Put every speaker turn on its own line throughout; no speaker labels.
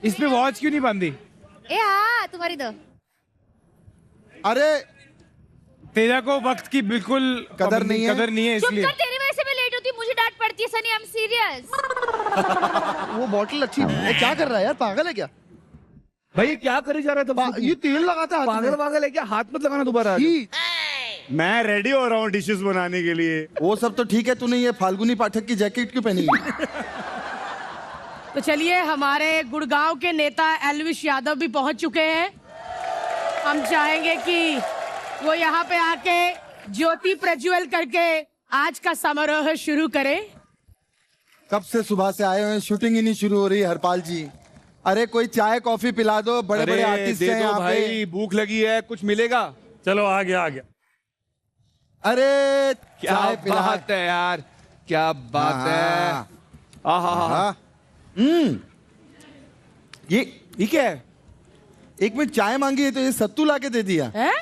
इस पे वॉच क्यों नहीं बांधी?
ए हाँ तुम्हारी तो
अरे
तेजा को वक्त की बिल्कुल
कदर नहीं है।
कदर नहीं है
चुप
इसलिए।
कर, तेरी वजह से मैं लेट होती हूँ, मुझे डांट पड़ती है सनी, आई एम सीरियस।
वो बॉटल अच्छी है। क्या कर रहा है यार, पागल है क्या?
भाई क्या करे जा रहा है?
ये तेल लगाता है हाथ में।
पागल पागल है क्या? हाथ मत लगाना दोबारा।
ही,
मैं रेडी हो रहा हूँ डिशेस बनाने के लिए। वो सब तो ठीक है, तूने ये फाल्गुनी पाठक की जैकेट क्यों पहनी है?
तो चलिए, हमारे गुड़गांव के नेता एल्विश यादव भी पहुंच चुके हैं। हम चाहेंगे कि वो यहाँ पे आके ज्योति प्रज्वल करके आज का समारोह शुरू करें।
कब से सुबह से आए हुए, शूटिंग ही नहीं शुरू हो रही। हरपाल जी, अरे कोई चाय कॉफी पिला दो, बड़े बड़े आर्टिस्ट हैं यहाँ
भाई,
पे।
भूख लगी है, कुछ मिलेगा?
चलो आ गया आ गया।
अरे
क्या
चाय पिला।
बात है यार, क्या बात है। आहा
हाँ।
ये क्या है?
एक मिनट, चाय मांगी है तो ये सत्तू ला के दे दिया।
हैं?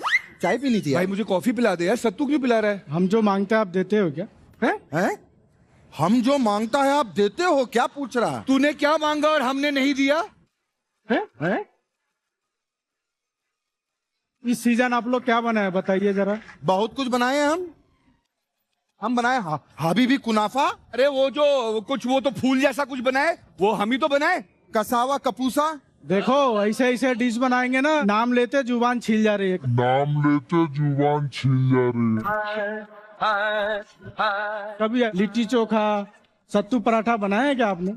चाय पीनी थी
भाई मुझे कॉफी पिला दे यार, सत्तू क्यों पिला रहा है?
हम जो मांगते हैं आप देते हो क्या?
हैं? हम जो मांगता है आप देते हो क्या? पूछ रहा।
तूने क्या मांगा और हमने नहीं दिया?
हैं? इस सीजन आप लोग क्या बनाए बताइए जरा।
बहुत कुछ बनाए हैं हम बनाए हबीबी कुनाफा,
अरे वो जो कुछ वो तो फूल जैसा कुछ बनाए, वो हम ही तो बनाए।
कसावा कपूसा।
देखो ऐसे ऐसे डिश बनाएंगे ना, नाम लेते जुबान छिल जा रही है।
नाम लेते जुबान छिल जा रही है।
कभी लिट्टी चोखा सत्तू पराठा बनाया है क्या आपने?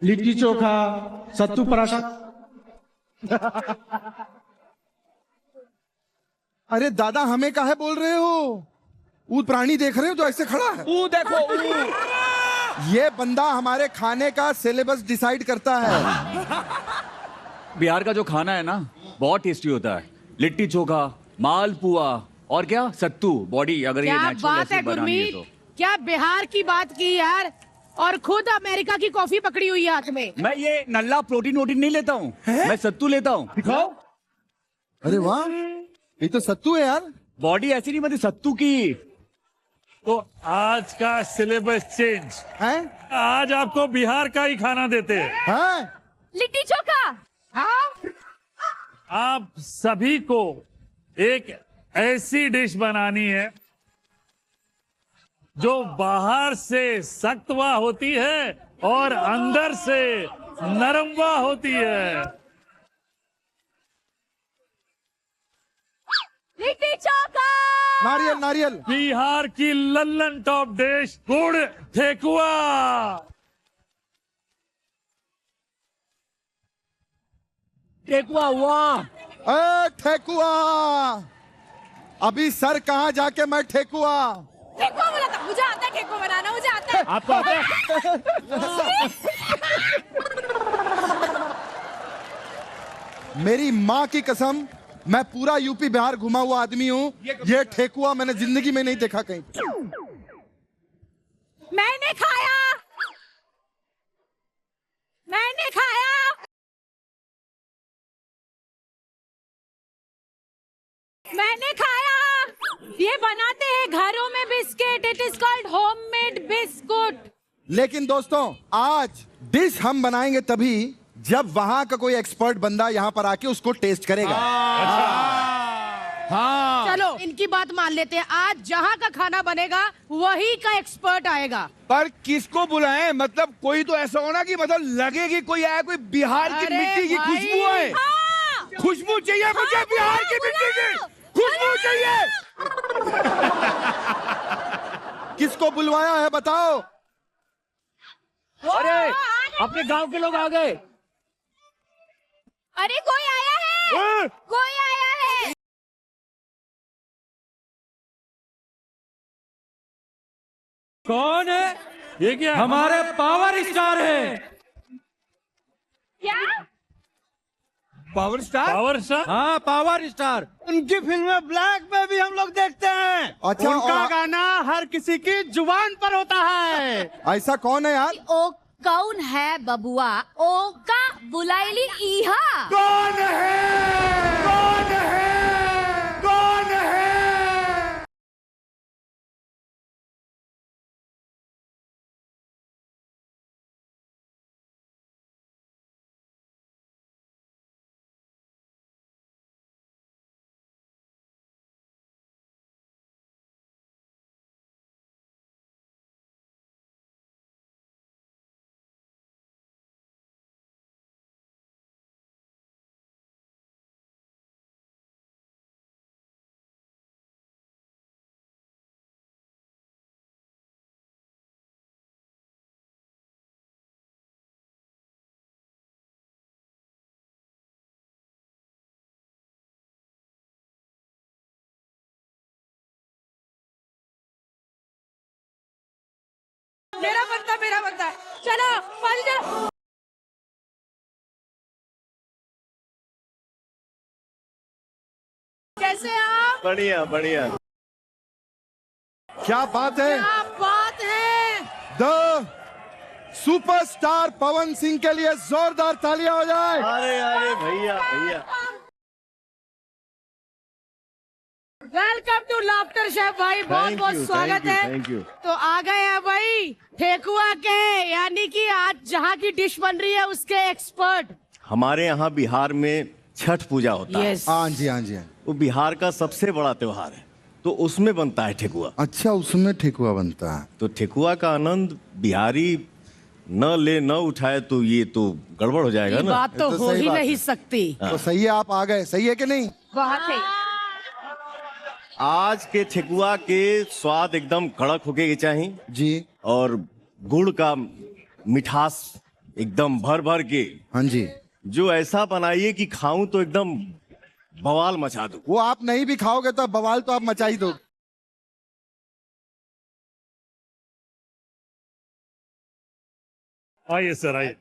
लिट्टी चोखा सत्तू पराठा।
अरे दादा, हमें काहे बोल रहे हो? वो प्राणी देख रहे हो जो ऐसे खड़ा है?
वो देखो वो।
ये बंदा हमारे खाने का सिलेबस डिसाइड करता है।
बिहार का जो खाना है ना, बहुत टेस्टी होता है। लिट्टी चोखा, मालपुआ और क्या सत्तू बॉडी, अगर ये
क्या
नेचुरल
बात
ऐसे
है
बनानी है
गुरमीत,
तो।
क्या बिहार की बात की यार, और खुद अमेरिका की कॉफी पकड़ी हुई है हाथ में।
मैं ये नल्ला प्रोटीन वोटीन नहीं लेता हूँ, मैं सत्तू लेता हूँ।
दिखाओ। अरे वाह, ये तो सत्तू है यार।
बॉडी ऐसी नहीं बनती सत्तू की।
तो आज का सिलेबस चेंज,
हैं?
आज आपको बिहार का ही खाना देते हैं।
हैं?
लिट्टी चोखा।
हाँ?
आप सभी को एक ऐसी डिश बनानी है जो बाहर से सख्तवा होती है और अंदर से नरमवा होती है।
लिट्टी चोखा।
नारियल नारियल।
बिहार की लल्लन टॉप डिश गुड़ ठेकुआ।
ठेकुआ, वाह।
ठेकुआ। अभी सर कहाँ जाके मैं ठेकुआ।
ठेकुआ बोला था, मुझे आता है ठेकुआ बनाना, मुझे आता है।
आपको आता है?
मेरी माँ की कसम, मैं पूरा यूपी बिहार घुमा हुआ आदमी हूँ। ये ठेकुआ मैंने जिंदगी में नहीं देखा कहीं।
मैंने खाया, मैंने खाया, मैंने खाया। ये बनाते हैं घरों में biscuit, it is called homemade biscuit.
लेकिन दोस्तों, आज डिश हम बनाएंगे तभी जब वहां का कोई एक्सपर्ट बंदा यहाँ पर आके उसको टेस्ट करेगा।
हाँ,
चलो इनकी बात मान लेते हैं, आज जहाँ का खाना बनेगा वही का एक्सपर्ट आएगा।
पर किसको बुलाएं? मतलब कोई तो ऐसा होना कि मतलब लगे कि कोई आया, कोई बिहार की
अरे
मिट्टी की
भाई,
खुशबू है।
हाँ।
खुशबू चाहिए मुझे,
हाँ,
बिहार की मिट्टी की खुशबू चाहिए।
किसको बुलवाया है बताओ?
अरे अपने गांव के लोग आ गए।
अरे कोई आया है, कोई आया है।
कौन है?
ये क्या?
हमारे पावर स्टार है।
क्या?
Power star.
Power star.
हाँ, पावर स्टार। उनकी फिल्में ब्लैक में भी हम लोग देखते हैं।
अच्छा,
उनका
और-
गाना हर किसी की जुबान पर होता है।
ऐसा कौन है यार?
ओ कौन है बबुआ? ओ का बुलाइली इहा।
कौन है? कौन है? कौन है?
मेरा बनता है। चलो पानी चलो। कैसे हैं आप?
बढ़िया बढ़िया।
क्या बात है,
क्या बात है।
द सुपरस्टार पवन सिंह के लिए जोरदार तालियां हो जाए।
अरे अरे भैया भैया।
वेलकम टू लाफ्टर शेफ भाई, बहुत बहुत स्वागत है।
Thank you.
तो आ गए हैं भाई ठेकुआ के, यानी कि आज जहाँ की डिश बन रही है उसके एक्सपर्ट।
हमारे यहाँ बिहार में छठ पूजा होता है।
यस।
हाँ जी, हाँ जी, हाँ।
वो बिहार का सबसे बड़ा त्योहार है, तो उसमें बनता है ठेकुआ।
अच्छा, उसमें ठेकुआ बनता है।
तो ठेकुआ का आनंद बिहारी न ले न उठाए तो ये तो गड़बड़ हो जाएगा
ये
ना।
बात तो
ये तो
हो
सही
ही
बात
नहीं
है।
सकती।
तो सही है, आप आ गए, सही है कि नहीं?
बहुत है।
आज के ठेकुआ के स्वाद एकदम कड़क होके के चाहिए
जी।
और गुड़ का मिठास एकदम भर भर के,
हाँ जी।
जो ऐसा बनाइए कि खाऊं तो एकदम बवाल मचा दूं।
वो आप नहीं भी खाओगे तो बवाल तो आप मचा ही दो।
आइए सर आइए।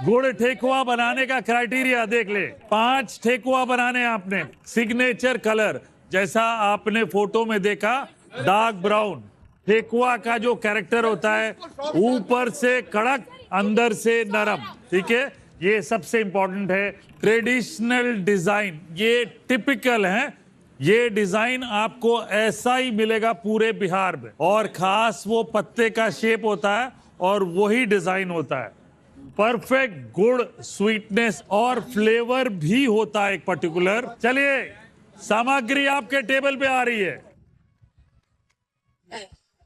गुड़ ठेकुआ बनाने का क्राइटेरिया देख ले। 5 ठेकुआ बनाने आपने। सिग्नेचर कलर जैसा आपने फोटो में देखा, डार्क ब्राउन। ठेकुआ का जो कैरेक्टर होता है, ऊपर से कड़क अंदर से नरम, ठीक है। ये सबसे इंपॉर्टेंट है। ट्रेडिशनल डिजाइन, ये टिपिकल है। ये डिजाइन आपको ऐसा ही मिलेगा पूरे बिहार में, और खास वो पत्ते का शेप होता है और वही डिजाइन होता है। परफेक्ट गुड़ स्वीटनेस और फ्लेवर भी होता है एक पर्टिकुलर। चलिए, सामग्री आपके टेबल पे आ रही है।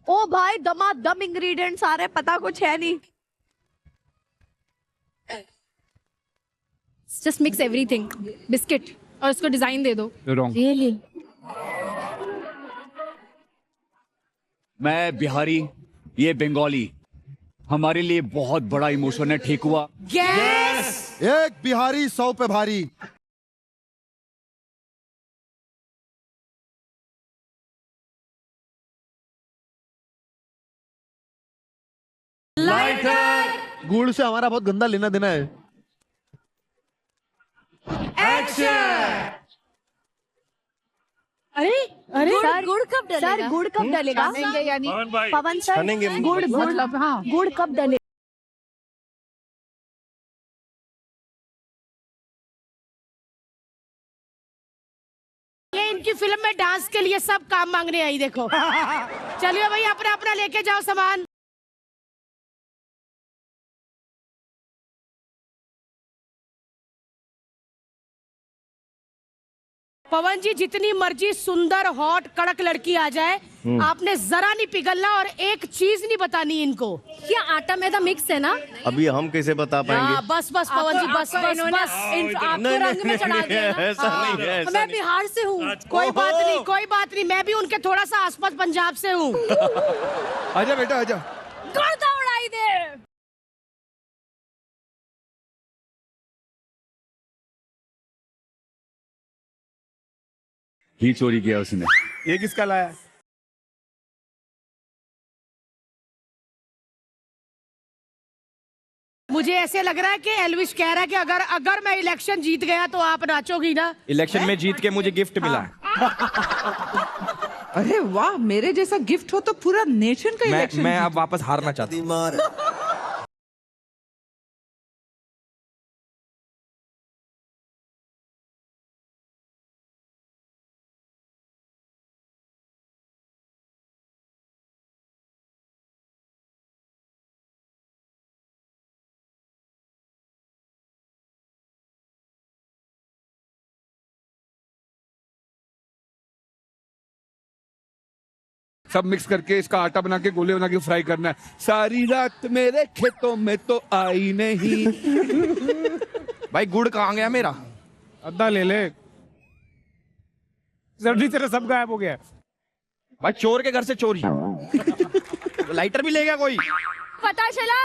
ओ भाई, दमादम इंग्रेडिएंट्स आ रहे, पता कुछ है नहीं। Just mix everything. बिस्किट और उसको डिजाइन दे दो। रियली?
मैं बिहारी, ये बंगाली, हमारे लिए बहुत बड़ा इमोशन है ठेकुआ।
यस।
एक बिहारी 100 पे भारी।
लाइटर।
गुड़ से हमारा बहुत गंदा लेना देना है।
एक्शन। अरे अरे
गुड़ कब डलेगा? सर गुड़ कब डलेगा? यानी
पवन भाई,
पवन सर,
छानेंगे
गुड़
मतलब हाँ,
गुड़ कब डलेगा?
ये इनकी फिल्म में डांस के लिए सब काम मांगने आई, देखो। चलिए भाई, अपना अपना लेके जाओ सामान। पवन जी, जितनी मर्जी सुंदर हॉट कड़क लड़की आ जाए, आपने जरा नहीं पिघलना और एक चीज नहीं बतानी इनको।
क्या आटा मैदा मिक्स है ना?
अभी हम कैसे बता पाएंगे?
हाँ, बस बस पवन जी, बस बस बस।
आपको रंग में चढ़ा दिया ना?
ऐसा नहीं है, ऐसा
मैं
नहीं।
बिहार से हूँ।
कोई बात नहीं, कोई बात नहीं, मैं भी उनके थोड़ा सा आसपास पंजाब से हूँ।
आजा बेटा आजा।
गर्दा उड़ाई दे।
ही चोरी किया उसने।
ये किसका लाया?
मुझे ऐसे लग रहा है कि एल्विश कह रहा है कि अगर मैं इलेक्शन जीत गया तो आप नाचोगी ना।
इलेक्शन में जीत के मुझे गिफ्ट मिला।
अरे वाह, मेरे जैसा गिफ्ट हो तो पूरा नेशन का इलेक्शन।
मैं अब वापस हारना चाहता हूँ। सब मिक्स करके इसका आटा बना के गोले बना के फ्राई करना है। सारी रात मेरे खेतों में तो आई नहीं। भाई गुड़ कहाँ गया मेरा?
अद्धा ले ले, जल्दी तेरा सब गायब हो गया।
भाई चोर के घर से चोरी। लाइटर भी ले गया कोई।
पता चला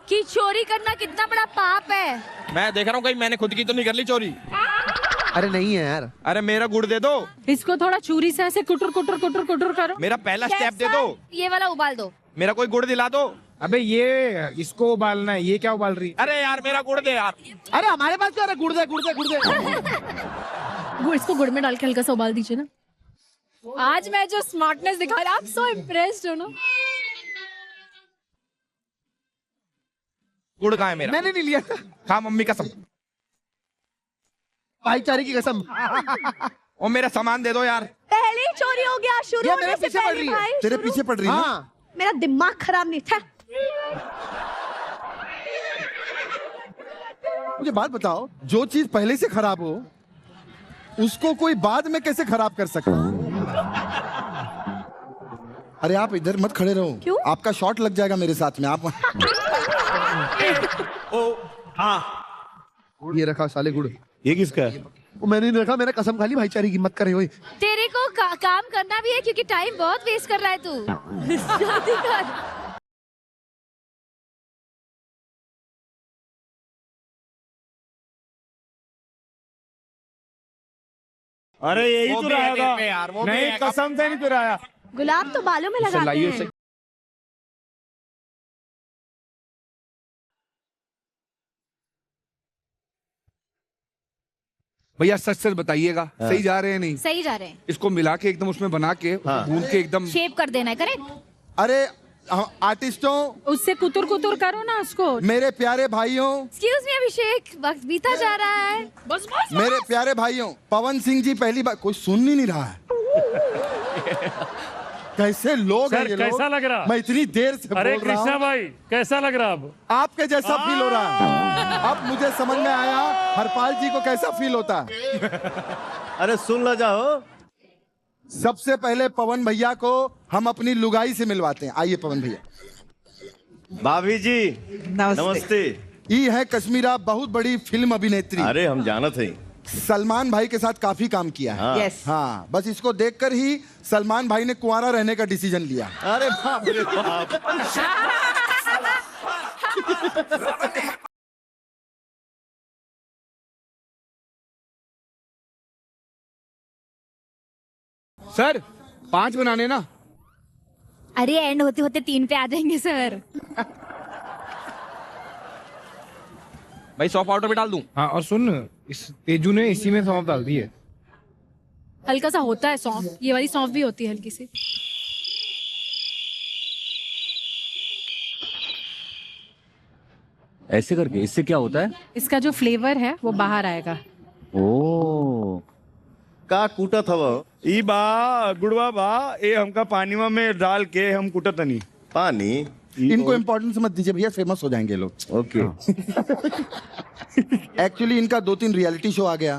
कि चोरी करना कितना बड़ा पाप है।
मैं देख रहा हूँ कहीं मैंने खुद की तो नहीं कर ली चोरी।
अरे नहीं है यार।
अरे मेरा गुड़ दे दो।
इसको थोड़ा चूरी से ऐसे कुटर कुटर कुटर कुटर करो।
मेरा पहला स्टेप दे दो।
ये वाला उबाल दो।
मेरा कोई गुड़ दिला दो।
अबे ये इसको उबालना है, ये क्या उबाल रही?
अरे यार मेरा गुड़ दे यार।
अरे हमारे पास क्या है? गुड़ दे, गुड़ दे, गुड़ दे।
इसको गुड़ में डाल के हल्का सा उबाल दीजिए ना। आज मैं जो स्मार्टनेस दिखा रहा, आप सो इम्प्रेस्ड हो ना।
गुड़ कहाँ है मेरा?
मैंने नहीं लिया।
खा मम्मी कसम।
भाईचारे की कसम।
और मेरा सामान दे दो यार।
पहले ही चोरी हो गया, शुरू
ये
होने
मेरे
से
पीछे पड़
पहले
रही है।
भाई,
तेरे
शुरू-
पीछे पड़ रही है ना?
हाँ।
मेरा दिमाग खराब नहीं था।
मुझे बात बताओ, जो चीज पहले से खराब हो उसको कोई बाद में कैसे खराब कर सकता? अरे आप इधर मत खड़े रहो।
क्यों?
आपका शॉट लग जाएगा मेरे साथ में। आप
ये रखा साले गुड़।
ये किसका है?
वो मैंने नहीं रखा, मैंने कसम खा ली। भाईचारे की मत करे हो।
तेरे को काम करना भी है, क्योंकि टाइम बहुत वेस्ट कर रहा है तू। जल्दी कर।
अरे यही
वो
तो
भी है
रहा
देख में यार, वो भी
नहीं,
है।
कसम से नहीं तो रहा।
गुलाब तो बालों में लगाते
लाइए
हैं।
उसे।
भैया सच सच बताइएगा, सही जा रहे हैं नहीं?
सही जा रहे हैं।
इसको मिला के एकदम उसमें बना के भून के एकदम।
शेप कर देना है, करेक्ट?
अरे आर्टिस्टों,
उससे कुतुर कुतुर करो ना उसको।
मेरे प्यारे भाइयों,
एक्सक्यूज मी अभिषेक, वक्त बीता जा रहा है। बस बस
मेरे प्यारे भाइयों, पवन सिंह जी पहली बार। कोई सुन ही नहीं रहा है। कैसे लोग हैं
सर
ये लोग?
कैसा लग रहा?
मैं इतनी देर से
अरे
बोल रहा
कृष्णा
हूँ,
भाई कैसा लग रहा अब?
आपके जैसा फील हो रहा है। अब मुझे समझ में आया हरपाल जी को कैसा फील होता है।
अरे सुन ला जाओ।
सबसे पहले पवन भैया को हम अपनी लुगाई से मिलवाते हैं। आइए पवन भैया।
भाभी जी नमस्ते।
ये है कश्मीरा, बहुत बड़ी फिल्म अभिनेत्री।
अरे हम जानत हैं।
सलमान भाई के साथ काफी काम किया है।
हाँ।
यस
हाँ, बस इसको देखकर ही सलमान भाई ने कुंवारा रहने का डिसीजन लिया।
अरे बाप रे बाप।
सर 5 बनाने ना।
अरे एंड होते होते 3 पे आ जाएंगे सर।
भाई 100 पाउडर भी डाल दूं?
हाँ, और सुन, इस तेजू ने इसी में सौंफ डाल दी है।
हल्का सा होता है सौंफ, ये वाली सौंफ भी होती है हल्की सी।
ऐसे करके इससे क्या होता है?
इसका जो फ्लेवर है वो बाहर आएगा।
ओ का कूटा था वो?
ई बा गुड़वा बा, ये हमका पानी में डाल के हम कुटत नहीं।
पानी
इनको इम्पोर्टेंस मत दीजिए भैया, फेमस हो जाएंगे लोग।
ओके।
एक्चुअली इनका 2-3 रियलिटी शो आ गया,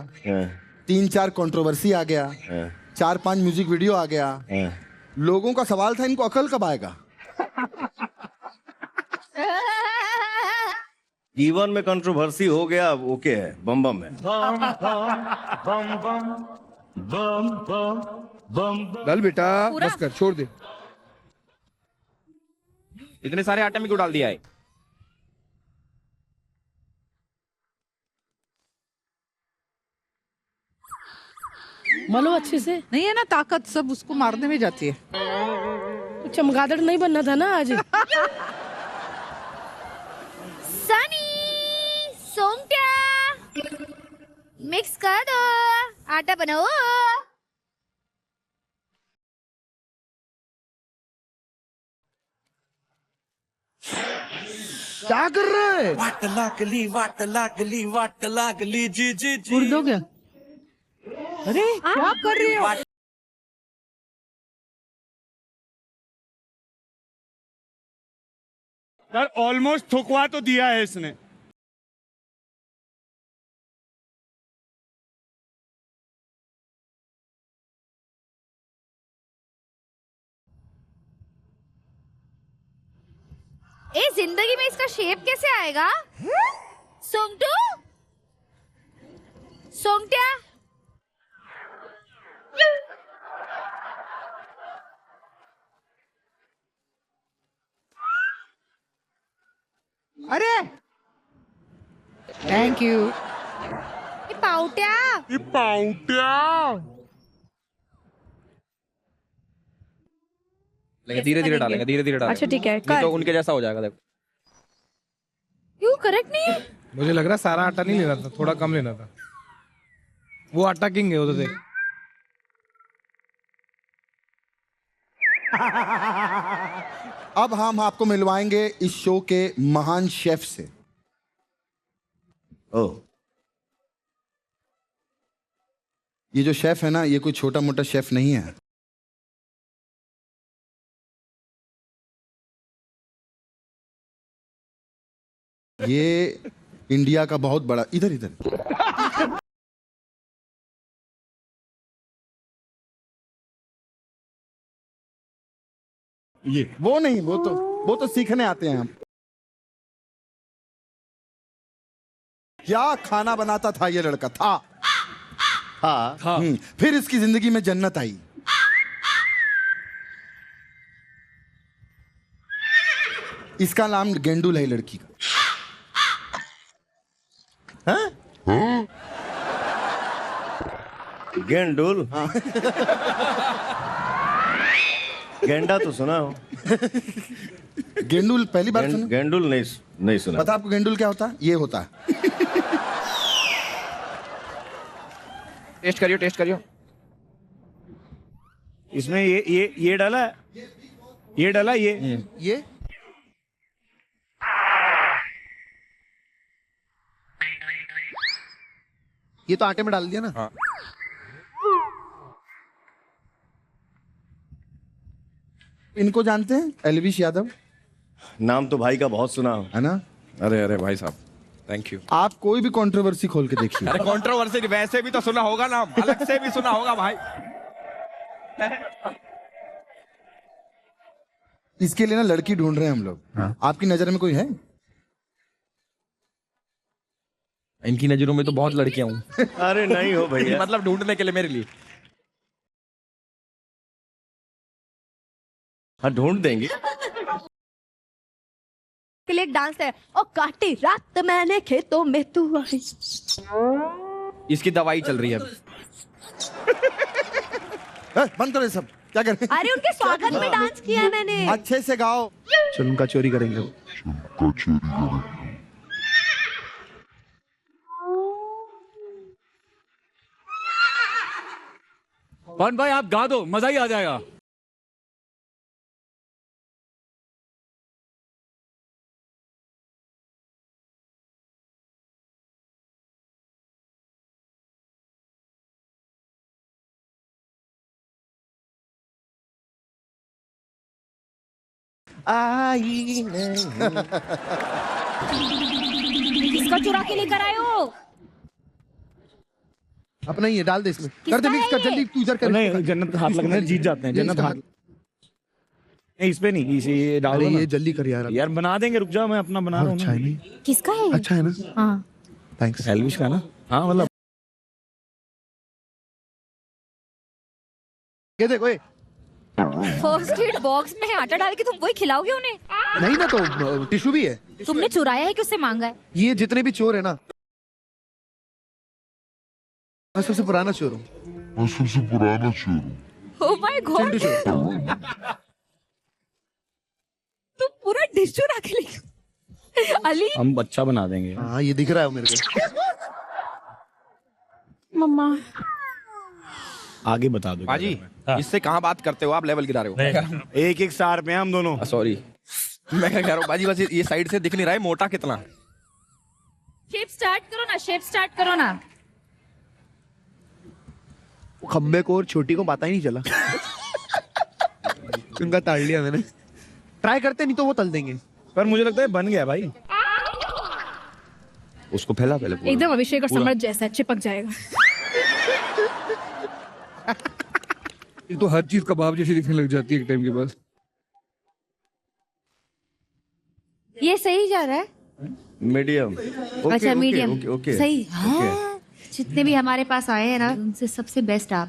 3-4 कंट्रोवर्सी आ गया, 4-5 म्यूजिक वीडियो आ गया। लोगों का सवाल था इनको अकल कब आएगा।
जीवन में कंट्रोवर्सी हो गया, अब ओके है, बम बम है।
डाल बेटा, बस कर, छोड़ दे।
इतने सारे आटे में क्यों डाल दिया है?
मलो अच्छे से।
नहीं है ना ताकत, सब उसको मारने में जाती है।
चमगादड़ नहीं बनना था ना आज।
सनी सोंगट्या मिक्स कर दो, आटा बनाओ।
क्या कर रहे हैं?
गुड़ दो क्या?
अरे क्या कर रही हो?
सर ऑलमोस्ट थुकवा तो दिया है इसने।
ए जिंदगी में इसका शेप कैसे आएगा? सोंगटू सोंगट्या
अरे थैंक यू।
ये पाउट्या
धीरे धीरे डालेगा, धीरे धीरे डालेगा।
अच्छा ठीक है,
नहीं तो
कर।
उनके जैसा हो जाएगा, देखो।
क्यों करेक्ट नहीं है?
मुझे लग रहा है सारा आटा नहीं लेना था, थोड़ा कम लेना था। वो आटा किंग है उधर से।
अब हम आपको मिलवाएंगे इस शो के महान शेफ से।
ओह,
ये जो शेफ है ना, ये कोई छोटा मोटा शेफ नहीं है। ये इंडिया का बहुत बड़ा, इधर इधर ये वो नहीं, वो तो सीखने आते हैं हम। क्या खाना बनाता था ये लड़का, था। फिर इसकी जिंदगी में जन्नत आई। इसका नाम गेंडुल है लड़की का। हाँ?
गेंडुल। गेंडा तो सुना हो।
गेंडुल पहली बार सुना?
गेंडुल नहीं सुना।
पता आपको गेंडुल क्या होता है? ये होता है।
टेस्ट करियो, टेस्ट करियो।
इसमें ये डाला है, ये डाला, ये
तो आटे में डाल दिया ना।
हाँ।
इनको जानते हैं? एलविश यादव।
नाम तो भाई का बहुत सुना हो,
है ना?
अरे भाई साहब, थैंक यू।
आप कोई भी कंट्रोवर्सी खोल के देखिए।
अरे कंट्रोवर्सी वैसे भी तो सुना होगा नाम, अलग से भी सुना होगा भाई।
इसके लिए ना लड़की ढूंढ रहे हैं हम लोग। आपकी नजर में कोई है?
इनकी नजरों में तो बहुत लड़कियां हूँ।
अरे नहीं हो भैया।
मतलब ढूंढने के लिए मेरे लिए।
हाँ, ढूंढ देंगे।
के लिए एक डांस है, ओ काटी रात मैंने खेतों में तू आई।
इसकी दवाई चल रही है अभी।
बंद करो ये सब, क्या कर रहे हैं?
अरे उनके स्वागत में डांस किया है मैंने।
अच्छे से गाओ।
चल उनका चोरी करेंगे वो।
पवन भाई आप गा दो, मजा ही आ जाएगा।
किसका चुरा के लेकर आए हो?
अपना ही है, डाल दे इसमें।
किसका
कर दे मिक्स
है
कर
ये?
जल्दी, तू इधर कर।
नहीं, जन्नत का हाथ लगना है, जीत जाते हैं। जन्नत हाथ नहीं, इस पे नहीं, इसे ये डाल दो ना।
ये जल्दी कर यार।
यार बना देंगे, रुक जाओ, मैं अपना बना रहा हूँ।
अच्छा है नहीं?
किसका है?
अच्छा है ना?
हाँ
थैंक्स।
एल्विश का ना। हाँ मतलब
ये देखो, ये
फर्स्ट एड बॉक्स में आटा डाल के तुम वही खिलाओगे उन्हें?
नहीं ना, तो टिश्यू भी है।
तुमने चुराया है कि उससे मांगा है?
ये जितने भी चोर है ना, मैं सबसे पुराना चोर हूँ।
मैं सबसे पुराना चोर हूँ।
ओह माय गॉड,
चिंटू चोर।
तुम पूरा डिश चुरा के लेके। अली
हम अच्छा बना देंगे।
हाँ, ये दिख रहा है मेरे को।
मम्मा
आगे बता दो।
बाजी, इससे कहाँ बात करते हो आप? लेवल गिरा रहे हो।
एक एक सार पे हम दोनों।
सॉरी, मैं क्या कह रहा हूँ बाजी, बस ये साइड से दिख नहीं रहा है मोटा कितना।
शेप स्टार्ट करो ना, शेप स्टार्ट करो ना।
खम्बे को और छोटी को पता ही नहीं चला। उनका ताड़ लिया मैंने। ट्राई करते, नहीं तो वो तल देंगे।
पर मुझे लगता है बन गया भाई।
उसको फैला पहले पूरा।
एकदम अभिषेक और सम्राट जैसा चिपक जाएगा।
ये तो हर चीज कबाब जैसी दिखने लग जाती है एक टाइम के बाद।
ये सही जा रहा है?
मीडियम।
अच्छा मीडियम,
ओके।
सही। हाँ, जितने भी हमारे पास आए हैं ना, उनसे सबसे बेस्ट आप।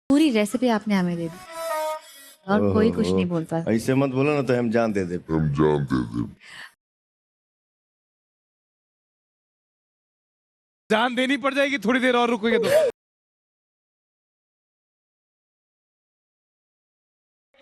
पूरी रेसिपी आपने हमें दे दी और कोई कुछ नहीं बोलता।
ऐसे मत बोलो ना, तो हम जान दे दे।
हम जान दे दे।
जान देनी पड़ जाएगी, थोड़ी देर और रुकोगे तो।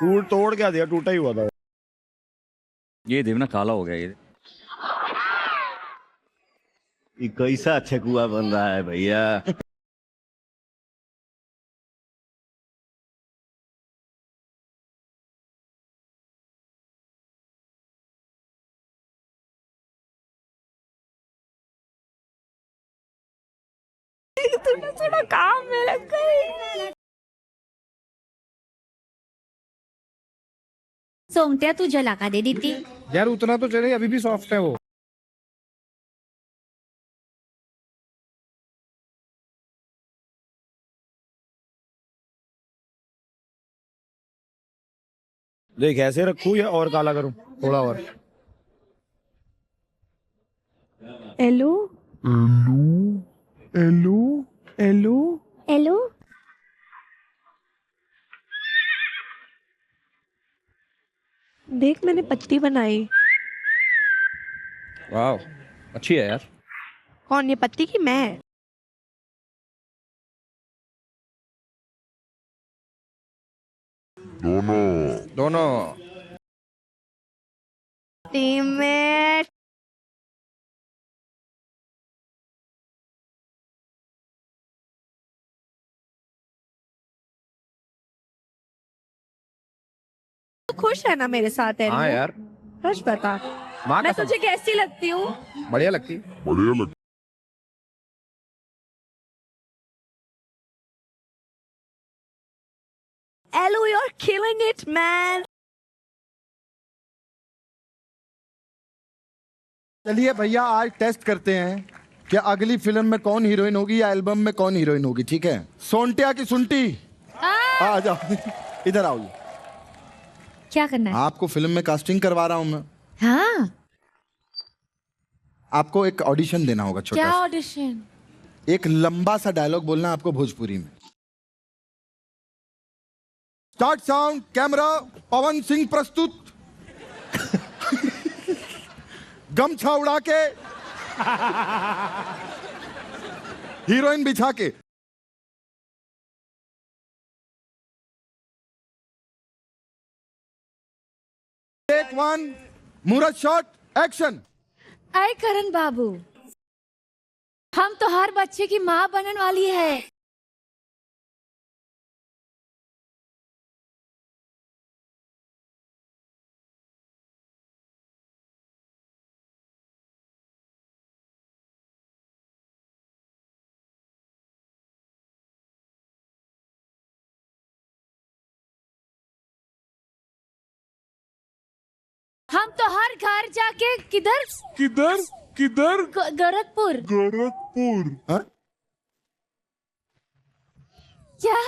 तोड़ क्या दिया, टूटा ही हुआ था।
ये देव ना काला हो गया
ये कैसा ठेकुआ बन रहा है भैया।
थोड़ा काम में लग गई। सोंगट्या तू जला का दे देती।
यार उतना तो चले, अभी भी सॉफ्ट है वो। देख ऐसे रखूं या और काला करूं, थोड़ा और।
Hello
hello hello
hello. देख मैंने पत्ती बनाई।
वाह अच्छी है यार।
कौन, ये पत्ती की मैं?
दोनों
टीममेट। खुश है ना मेरे साथ है?
हाँ यार।
सच बता,
माँ
मैं
कसम।
तुझे कैसी लगती हूँ?
बढ़िया लगती।
बढ़िया लग
Hello, you're killing it, man.
चलिए भैया आज टेस्ट करते हैं कि अगली फिल्म में कौन हीरोइन होगी या एल्बम में कौन हीरोइन होगी। ठीक है, सोंटिया की सुंटी आ जाओ, इधर आओ।
क्या करना है?
आपको फिल्म में कास्टिंग करवा रहा हूं मैं।
हाँ।
आपको एक ऑडिशन देना होगा छोटा
क्या
सा।
ऑडिशन?
एक लंबा सा डायलॉग बोलना आपको भोजपुरी में। Start sound camera, Pawan Singh प्रस्तुत। गमछा उड़ा के, हीरोइन बिछा के। टेक 1, मुहूर्त शॉट, एक्शन।
आए करण बाबू, हम तो हर बच्चे की माँ बनने वाली है। हम तो हर घर जाके किधर
किधर किधर
गोरखपुर।
गोरखपुर।
क्या?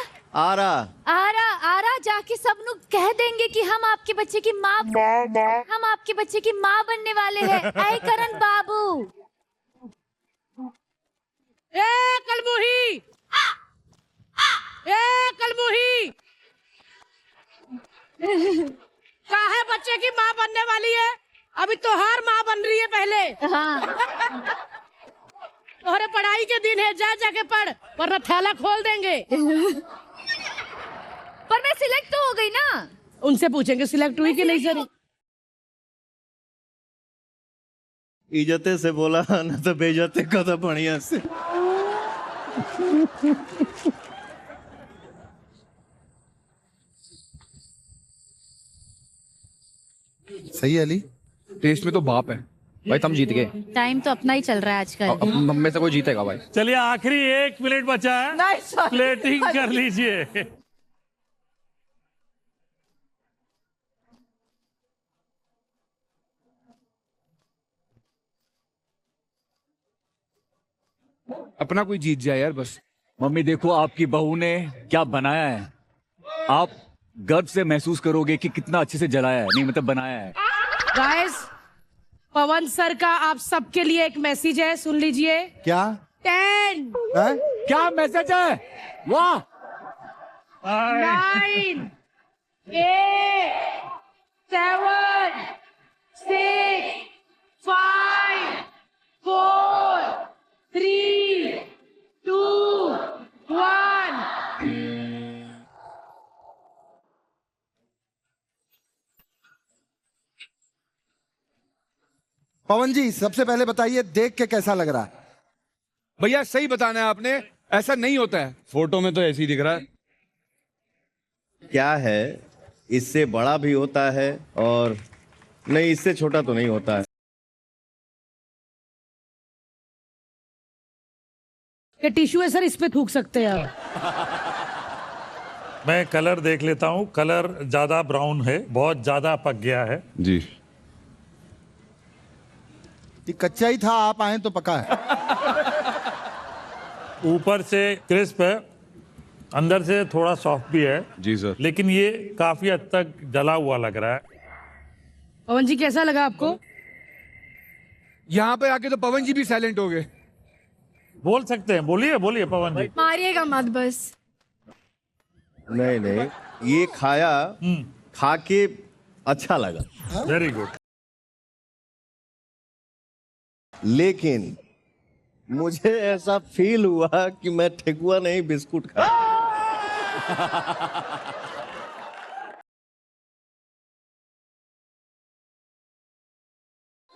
आरा
आरा जाके सब लोग कह देंगे कि हम आपके बच्चे की माँ हम आपके बच्चे की माँ बनने वाले हैं। ऐ करण बाबू।
ए कलमुही, ए कलमुही, काहे बच्चे की माँ बनने वाली है? अभी तो हर माँ बन रही है पहले।
हाँ।
तोहरे पढ़ाई के दिन है, जा जाके पढ़ वरना थैला खोल देंगे।
पर मैं सिलेक्ट तो हो गई ना।
उनसे पूछेंगे सिलेक्ट हुई कि नहीं सर।
इज्जते से बोला ना तो बेइज्जते का तो बढ़िया से।
सही है अली।
टेस्ट में तो बाप है भाई, तुम जीत गए।
टाइम तो अपना ही चल रहा है आजकल।
अब हम में से कोई जीतेगा भाई।
चलिए आखिरी 1 मिनट बचा है, प्लेटिंग कर लीजिए।
अपना कोई जीत जाए यार बस।
मम्मी देखो आपकी बहू ने क्या बनाया है, आप गर्व से महसूस करोगे कि कितना अच्छे से जलाया है, नहीं मतलब बनाया है।
गाइस, पवन सर का आप सबके लिए एक मैसेज है, सुन लीजिए।
क्या
10
क्या मैसेज है? वाह।
9 8 7 6 5 4 3 2 1।
पवन जी सबसे पहले बताइए देख के कैसा लग रहा है?
भैया सही बताना है आपने, ऐसा नहीं होता है, फोटो में तो ऐसे ही दिख रहा है।
क्या है, इससे बड़ा भी होता है और नहीं, इससे छोटा तो नहीं होता है।
ये टिश्यू है सर, इस पे थूक सकते हैं आप।
मैं कलर देख लेता हूँ। कलर ज्यादा ब्राउन है, बहुत ज्यादा पक गया है
जी।
ये कच्चा ही था, आप आए तो पका है।
ऊपर से क्रिस्प है, अंदर से थोड़ा सॉफ्ट भी है
जी सर।
लेकिन ये काफी हद तक जला हुआ लग रहा है।
पवन जी कैसा लगा आपको?
यहाँ पे आके तो पवन जी भी साइलेंट हो गए।
बोल सकते हैं, बोलिए बोलिए पवन जी।
मारिएगा मत बस।
नहीं नहीं, ये खाया, खा के अच्छा लगा।
Very good.
लेकिन मुझे ऐसा फील हुआ कि मैं ठेकुआ नहीं बिस्कुट खा।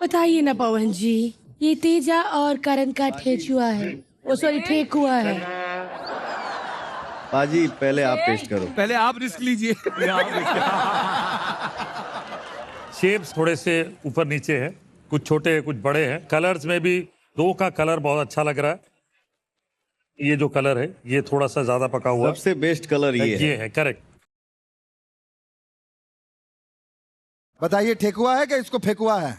बताइए ना पवन जी, ये तेजा और करण का ठेचुआ है, वो सॉरी ठेकुआ है।
बाजी पहले आप टेस्ट करो।
पहले आप रिस्क लीजिए।
शेप्स थोड़े से ऊपर नीचे है, कुछ छोटे हैं कुछ बड़े हैं। कलर्स में भी दो का कलर बहुत अच्छा लग रहा है। ये जो कलर है ये थोड़ा सा ज्यादा पका हुआ,
सबसे बेस्ट कलर ये
है। करेक्ट।
बताइए ठेकुआ है कि इसको फेकुआ है?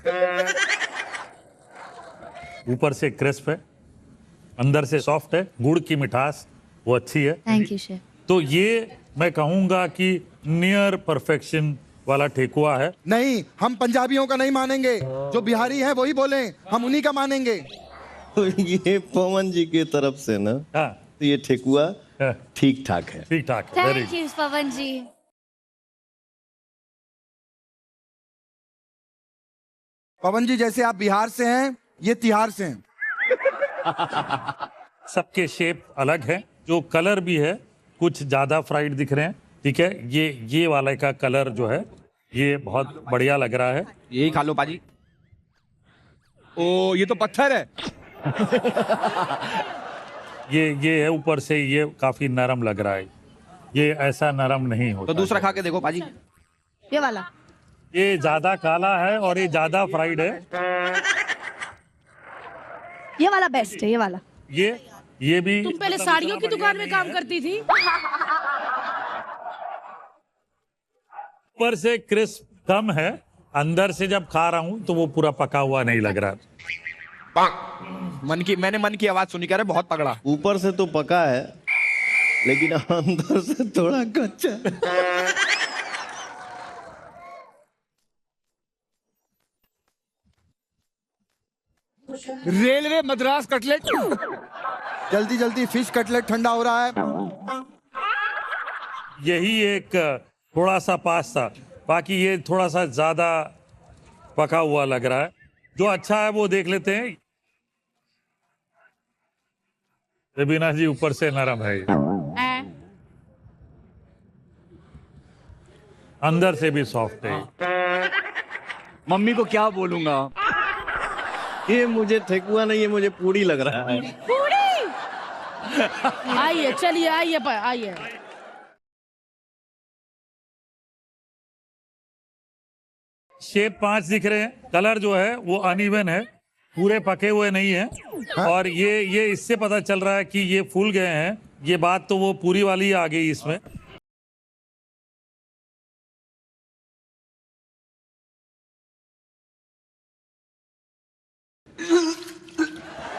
ऊपर से क्रिस्प है, अंदर से सॉफ्ट है, गुड़ की मिठास वो अच्छी है।
Thank you chef.
तो ये मैं कहूंगा कि नियर परफेक्शन वाला ठेकुआ है।
नहीं, हम पंजाबियों का नहीं मानेंगे, जो बिहारी हैं वही बोले, हम उन्हीं का मानेंगे।
तो ये पवन जी की तरफ से ना, तो ये ठेकुआ ठीक ठाक है।
ठीक ठाक है।
थैंक यू पवन जी।
पवन जी जैसे आप बिहार से हैं, ये तिहार से हैं।
सबके शेप अलग है, जो कलर भी है कुछ ज्यादा फ्राइड दिख रहे हैं। ठीक है, ये वाले का कलर जो है ये बहुत बढ़िया लग रहा है।
यही खा लो पाजी।
ओ ये तो पत्थर है।
ये है ऊपर से, ये काफी नरम लग रहा है, ये ऐसा नरम नहीं होता।
तो दूसरा खा के देखो पाजी।
ये वाला,
ये ज्यादा काला है और ये ज्यादा फ्राइड है।
ये वाला बेस्ट है, ये वाला।
ये भी।
तुम पहले साड़ियों की दुकान में काम करती थी?
ऊपर से क्रिस्प कम है, अंदर से जब खा रहा हूं तो वो पूरा पका हुआ नहीं लग रहा।
मैंने मन की आवाज सुनी, कह रहे बहुत तगड़ा।
ऊपर से तो पका है लेकिन अंदर से थोड़ा कच्चा।
Railway Madras cutlet.
जल्दी जल्दी फिश कटलेट ठंडा हो रहा है।
यही एक थोड़ा सा पास था, बाकी ये थोड़ा सा ज्यादा पका हुआ लग रहा है। जो अच्छा है वो देख लेते हैं। रबीना जी ऊपर से नरम है, अंदर से भी सॉफ्ट है।
मम्मी को क्या बोलूंगा?
ये मुझे ठेकुआ नहीं, ये मुझे पूरी लग रहा है।
पूरी? आइए चलिए, आइए आइए।
शेप 5 दिख रहे हैं, कलर जो है वो अनइवन है, पूरे पके हुए नहीं है। और ये इससे पता चल रहा है कि ये फूल गए हैं। ये बात तो वो पूरी वाली आ गई इसमें।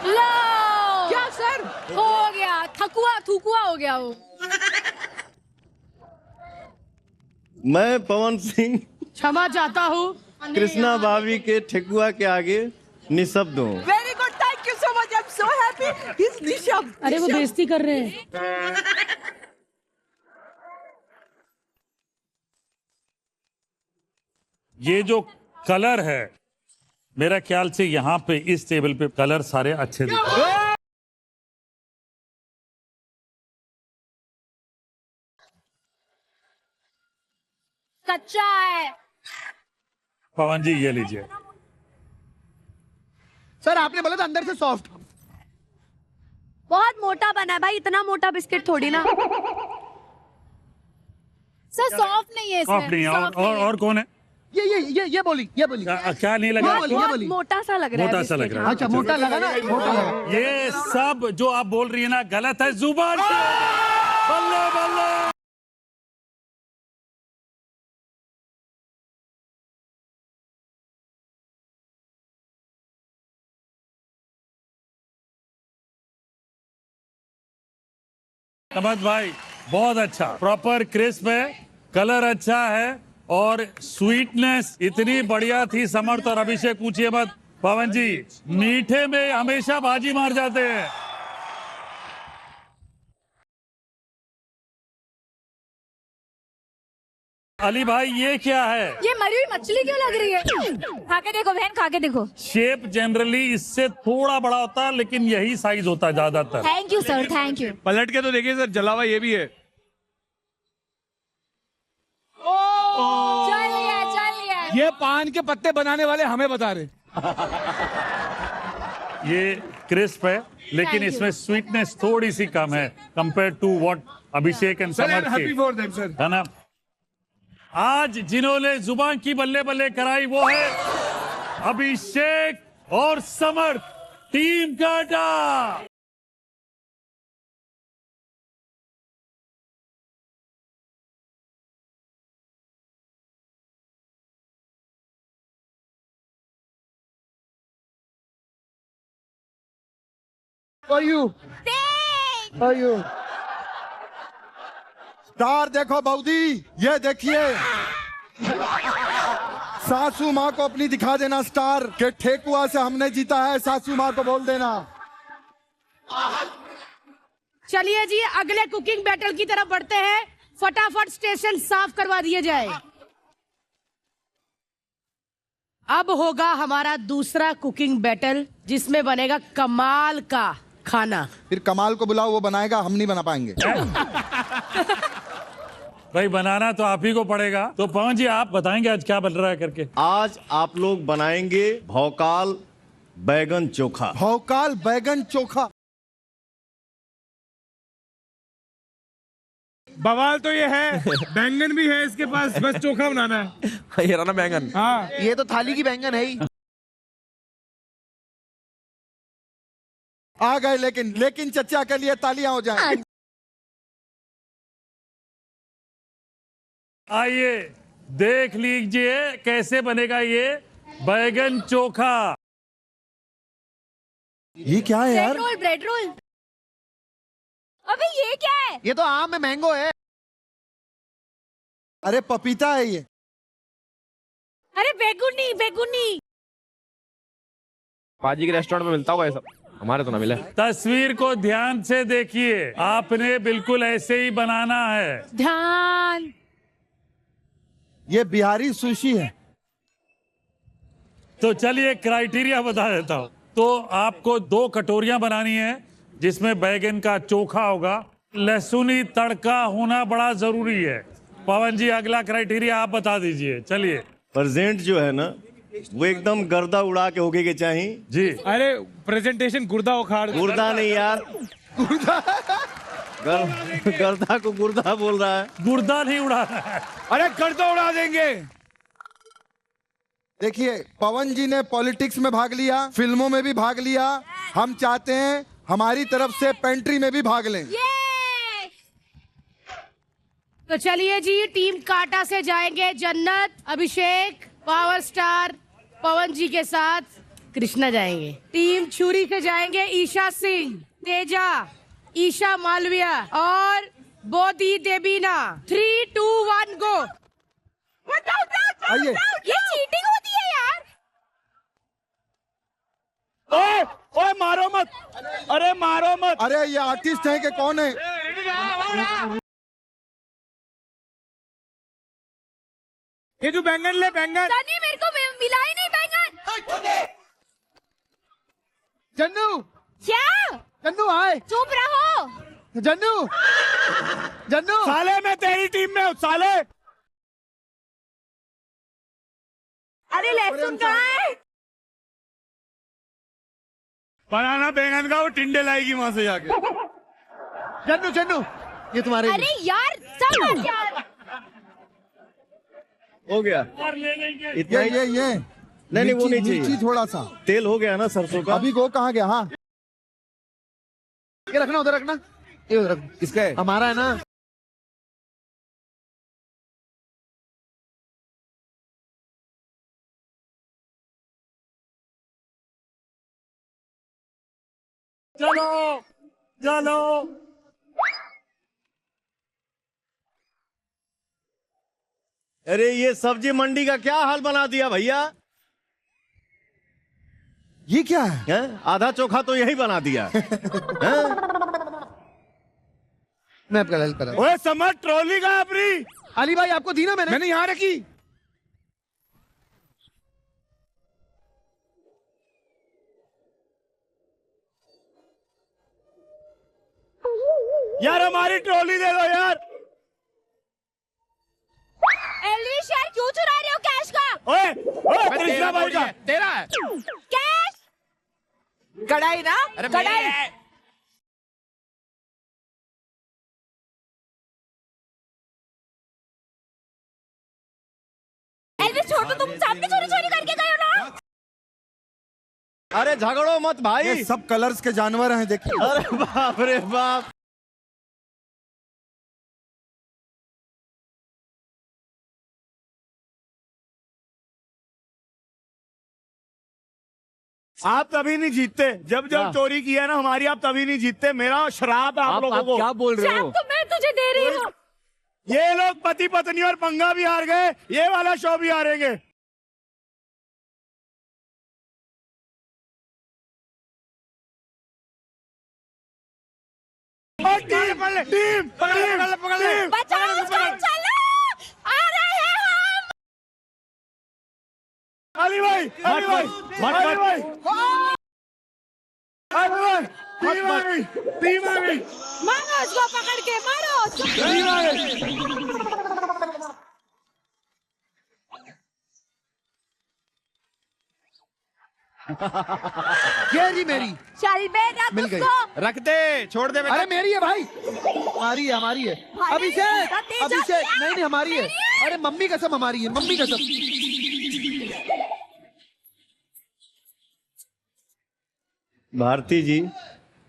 लो!
क्या सर?
हो गया, थुकुआ हो गया वो।
मैं पवन सिंह
क्षमा चाहता हूँ।
कृष्णा भाभी के ठेकुआ के आगे निशब्द हूँ।
Very good, thank you so much, I am so happy. इस निशब्द।
अरे वो बेइज्जती कर रहे हैं।
ये जो कलर है, मेरा ख्याल से यहाँ पे इस टेबल पे कलर सारे अच्छे दिख रहे हैं।
कच्चा है।
पवन जी ये लीजिए।
सर आपने बोला था अंदर से सॉफ्ट।
बहुत मोटा बना है भाई, इतना मोटा बिस्किट थोड़ी ना। सर सॉफ्ट नहीं है इसमें।
सॉफ्ट नहीं है। और कौन है?
ये बोली
क्या नहीं लगा?
बहुत मोटा सा लग रहा है।
मोटा सा लग रहा है।
अच्छा मोटा लगा ना, मोटा लगा।
ये सब जो आप बोल रही है ना गलत है। जुबान से बल्ले बल्ले। समझ भाई बहुत अच्छा, प्रॉपर क्रिस्प है, कलर अच्छा है और स्वीटनेस इतनी बढ़िया थी। समर्थ और अभिषेक पूछिए मत। पवन जी मीठे में हमेशा बाजी मार जाते हैं। अली भाई ये क्या है?
ये मरी हुई मछली क्यों लग रही है? खा के देखो बहन, खा के देखो।
शेप जनरली इससे थोड़ा बड़ा होता है लेकिन यही साइज होता है ज्यादातर।
Thank you sir, thank you.
पलट के तो देखिए सर, जला हुआ ये भी है।
चल लिया।
ये पान के पत्ते बनाने वाले हमें बता रहे।
ये क्रिस्प है लेकिन इसमें स्वीटनेस थोड़ी सी कम है compare to what Abhishek and Samarth की, है ना। आज जिन्होंने जुबान की बल्ले बल्ले कराई वो है अभिषेक और समर्थ। टीम काटा।
स्टार देखो बऊदी, ये देखिए सासू माँ को अपनी दिखा देना स्टार के ठेकुआ से हमने जीता है, सासू माँ को बोल देना।
चलिए जी अगले कुकिंग बैटल की तरफ बढ़ते हैं। फटाफट स्टेशन साफ करवा दिए जाए। अब होगा हमारा दूसरा कुकिंग बैटल जिसमें बनेगा कमाल का खाना।
फिर कमाल को बुलाओ, वो बनाएगा, हम नहीं बना पाएंगे।
भाई बनाना तो आप ही को पड़ेगा। तो पवन जी आप बताएंगे आज क्या बन रहा है करके?
आज आप लोग बनाएंगे भौकाल बैगन चोखा।
भौकाल बैगन चोखा।
बवाल तो ये है, बैंगन भी है इसके पास, बस चोखा बनाना है। ये रहा ना बैंगन। हाँ
ये तो थाली की बैंगन है ही। आ गए लेकिन चचा के लिए तालियां हो जाएं।
आइए देख लीजिए कैसे बनेगा ये बैगन चोखा।
ये क्या है यार?
Bread roll. अबे ये क्या है?
ये तो आम में मैंगो है। अरे पपीता है ये।
अरे बेगुनी।
पाजी के रेस्टोरेंट में मिलता होगा ये सब, हमारे तो ना मिले।
तस्वीर को ध्यान से देखिए, आपने बिल्कुल ऐसे ही बनाना है।
ध्यान।
ये बिहारी सुशी है।
तो चलिए क्राइटेरिया बता देता हूँ। तो आपको 2 कटोरियां बनानी है जिसमें बैगन का चोखा होगा। लहसुनी तड़का होना बड़ा जरूरी है। पवन जी अगला क्राइटेरिया आप बता दीजिए। चलिए।
प्रेजेंट जो है ना वो एकदम गर्दा उड़ा के होके के चाहिए
जी।
अरे प्रेजेंटेशन गुर्दा उखाड़।
गुर्दा नहीं यार, गर्दा को गुर्दा बोल रहा है।
गुर्दा नहीं उड़ा रहा है।
अरे गर्दा उड़ा देंगे।
देखिए पवन जी ने पॉलिटिक्स में भाग लिया, फिल्मों में भी भाग लिया। हम चाहते हैं हमारी तरफ से पेंट्री में भी भाग लें।
तो चलिए जी टीम काटा से जाएंगे जन्नत, अभिषेक, पावर स्टार पवन जी के साथ कृष्णा जाएंगे। टीम छुरी से जाएंगे ईशा सिंह, तेजा, ईशा मालविया और बोधी देबीना। 3, 2, 1 गो।
आइए।
ये चीटिंग होती है यार।
ओए मारो मत। अरे मारो मत।
अरे ये आर्टिस्ट है कि कौन है?
ये जो बैंगन ले बैंगन।
सनी मेरे को मिला ही नहीं बैंगन।
जन्नू।
क्या?
जन्नू आए।
चुप रहो।
जन्नू
साले मैं तेरी टीम में हूँ साले।
अरे लहसुन कहाँ है?
बनाना बैंगन का वो टिंडे लाएगी वहां से जाके।
चन्नू चन्नू ये तुम्हारे
अरे यार समझ यार।
हो गया इतना ही?
ये
नहीं वो नहीं चाहिए।
नीचे थोड़ा सा
तेल हो गया ना सरसों का।
अभी वो कहाँ गया? हाँ ये रखना, उधर रखना, ये उधर रखना।
किसका है?
हमारा है ना।
चलो चलो।
अरे ये सब्जी मंडी का क्या हाल बना दिया भैया?
ये क्या है?
आधा चोखा तो यही बना दिया।
मैं आपका हेल्प कर रहा हूँ।
ओए समझ ट्रॉली का अपनी।
अली भाई आपको दी ना मैंने
यहाँ रखी। यार हमारी ट्रॉली दे दो यार।
एलविश यार क्यों चुरा रहे हो कैश का?
ओए कृष्णा भाई का तेरा है
कैश।
कढ़ाई ना, कढ़ाई।
एलविश छोड़ दो, तुम सामने चोरी चोरी करके गए हो ना।
अरे झगड़ो मत भाई,
ये सब कलर्स के जानवर हैं देखिए।
अरे बाप रे बाप।
आप तभी नहीं जीतते जब जब चोरी किया है ना हमारी, आप तभी नहीं जीतते। मेरा श्राप है आप लोगों को।
क्या बोल रहे हो?
तो मैं तुझे दे रही हूँ।
ये लोग पति पत्नी और पंगा भी हार गए, ये वाला शो भी हारेंगे। टीम पकड़ ले।
बचाओ उसको, चलो आ रहे हैं हम।
अली भाई, अली भाई, अली भाई, अली भाई, टीम आ गई।
मारो उसको, पकड़ के मारो उसको।
टीम आ गई।
ये जी मेरी
चल बे रख
मिल गई।
उसको।
रख दे, छोड़ दे बेटा।
अरे मेरी है भाई, हमारी है, हमारी है।
भाई,
अभिषेक
इतना तेज
अभिषेक
जाती है?
नहीं नहीं हमारी है। अरे मम्मी कसम हमारी है, मम्मी कसम।
भारती जी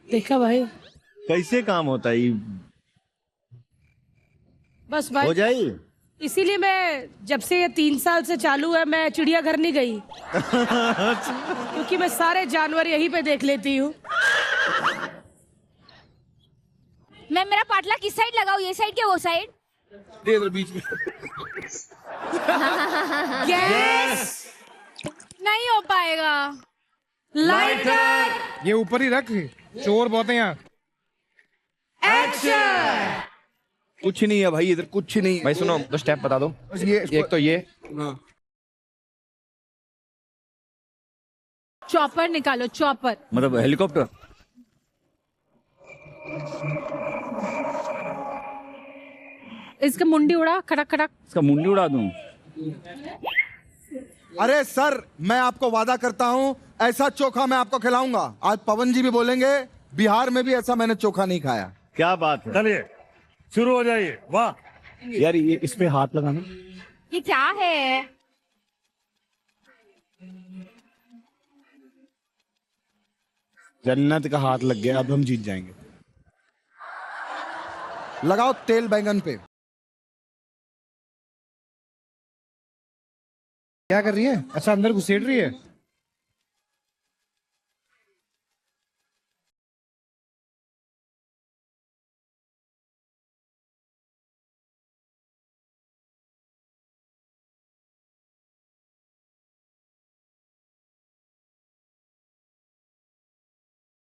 देखा भाई,
कैसे काम होता है?
बस
हो
भाई
जाए।
इसीलिए मैं जब से ये 3 साल से चालू है मैं चिड़ियाघर नहीं गई। क्योंकि मैं सारे जानवर यहीं पे देख लेती हूँ।
मैं मेरा पाटला किस साइड लगाऊं, ये साइड क्या वो साइड?
दे दो बीच में।
गैस नहीं हो पाएगा। लाइटर
ये ऊपर ही रख, चोर बहुत है यहाँ।
एक्शन।
कुछ नहीं है भाई इधर, कुछ नहीं।
भाई सुनो, तो स्टेप बता दो।
ये
एक तो ये
चॉपर निकालो, चॉपर।
मतलब हेलीकॉप्टर।
इसका मुंडी उड़ा, खड़क खड़क।
इसका मुंडी उड़ा दूं?
अरे सर मैं आपको वादा करता हूँ ऐसा चोखा मैं आपको खिलाऊंगा। आज पवन जी भी बोलेंगे बिहार में भी ऐसा मैंने चोखा नहीं खाया।
क्या बात है?
चलिए शुरू हो जाइए। वाह
यार, ये इस पे हाथ लगाना।
ये क्या है?
जन्नत का हाथ लग गया, अब हम जीत जाएंगे।
लगाओ तेल बैंगन पे।
क्या कर रही है? अच्छा अंदर घुसेड़ रही है।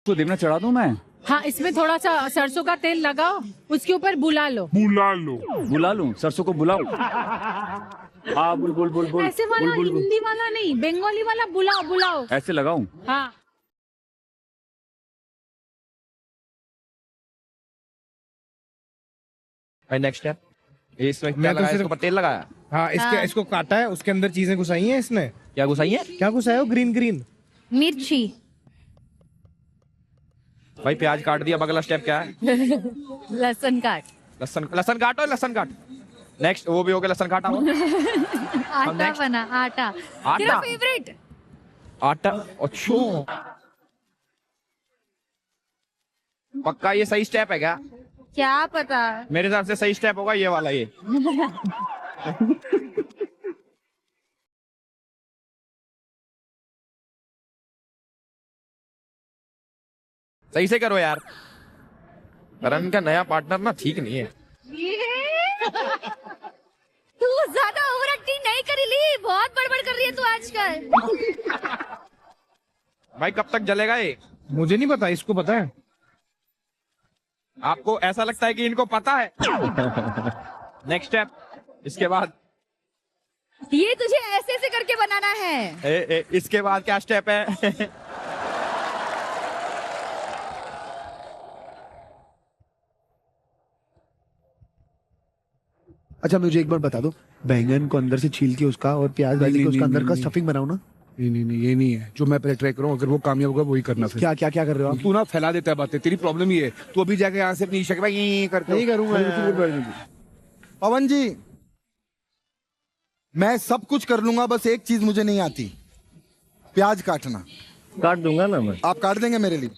तो देवना चढ़ा दूं मैं?
हाँ, इसमें थोड़ा सा सरसों का तेल लगाओ, उसके ऊपर बुला लो।
बुला लूं? सरसों को बुलाऊं? हाँ बुल बुल बुल बुल।
ऐसे वाला,
बुल, बुल, बुल।
हिंदी वाला नहीं, बंगाली वाला बुलाओ बुलाओ।
ऐसे लगाऊं?
हाँ
भाई नेक्स्ट स्टेप। इसमें क्या
मैं तो
लगाया?
सिर्फ-
इसके ऊपर तेल लगाया।
हाँ
हाँ।
इसको काटा है, उसके अंदर चीजें घुसाई हैं इसने।
क्या घुसाई है?
क्या घुसाया? ग्रीन ग्रीन
मिर्ची।
भाई प्याज काट दिया, अब अगला स्टेप क्या है?
लहसुन काट।
लहसुन काटो, लहसुन काट। नेक्स्ट वो भी हो गया, लहसुन काटा हुआ।
आटा बना, आटा तेरा फेवरेट।
आटा, अच्छा पक्का ये सही स्टेप है क्या?
क्या पता।
मेरे हिसाब से सही स्टेप होगा ये वाला, ये। सही से करो यार, करण का नया पार्टनर ना ठीक नहीं है।
तू ज्यादा ओवर एक्टिंग नहीं करी ली, बहुत बड़बड़ कर रही है तू आजकल।
भाई कब तक जलेगा ये?
मुझे नहीं पता, इसको पता है।
आपको ऐसा लगता है कि इनको पता है? नेक्स्ट स्टेप, इसके बाद
ये तुझे ऐसे ऐसे करके बनाना है।
इसके बाद क्या स्टेप है?
अच्छा मुझे एक बार बता दो, बैंगन को अंदर से छील के उसका और प्याज डाल के उसका अंदर का स्टफिंग बनाओ ना।
नहीं ये नहीं है जो मैं पहले ट्राई करूँ, अगर वो कामयाब होगा वही करना। फिर
क्या क्या क्या कर रहे हो आप?
तू ना फैला देता है बातें, तेरी प्रॉब्लम ये है। तू अभी जाके यहाँ से अपनी ईशा के भाई ये करते
नहीं करूंगा।
पवन जी, मैं सब कुछ कर लूंगा, बस एक चीज मुझे नहीं आती, प्याज काटना।
काट दूंगा ना मैं।
आप काट देंगे मेरे लिए?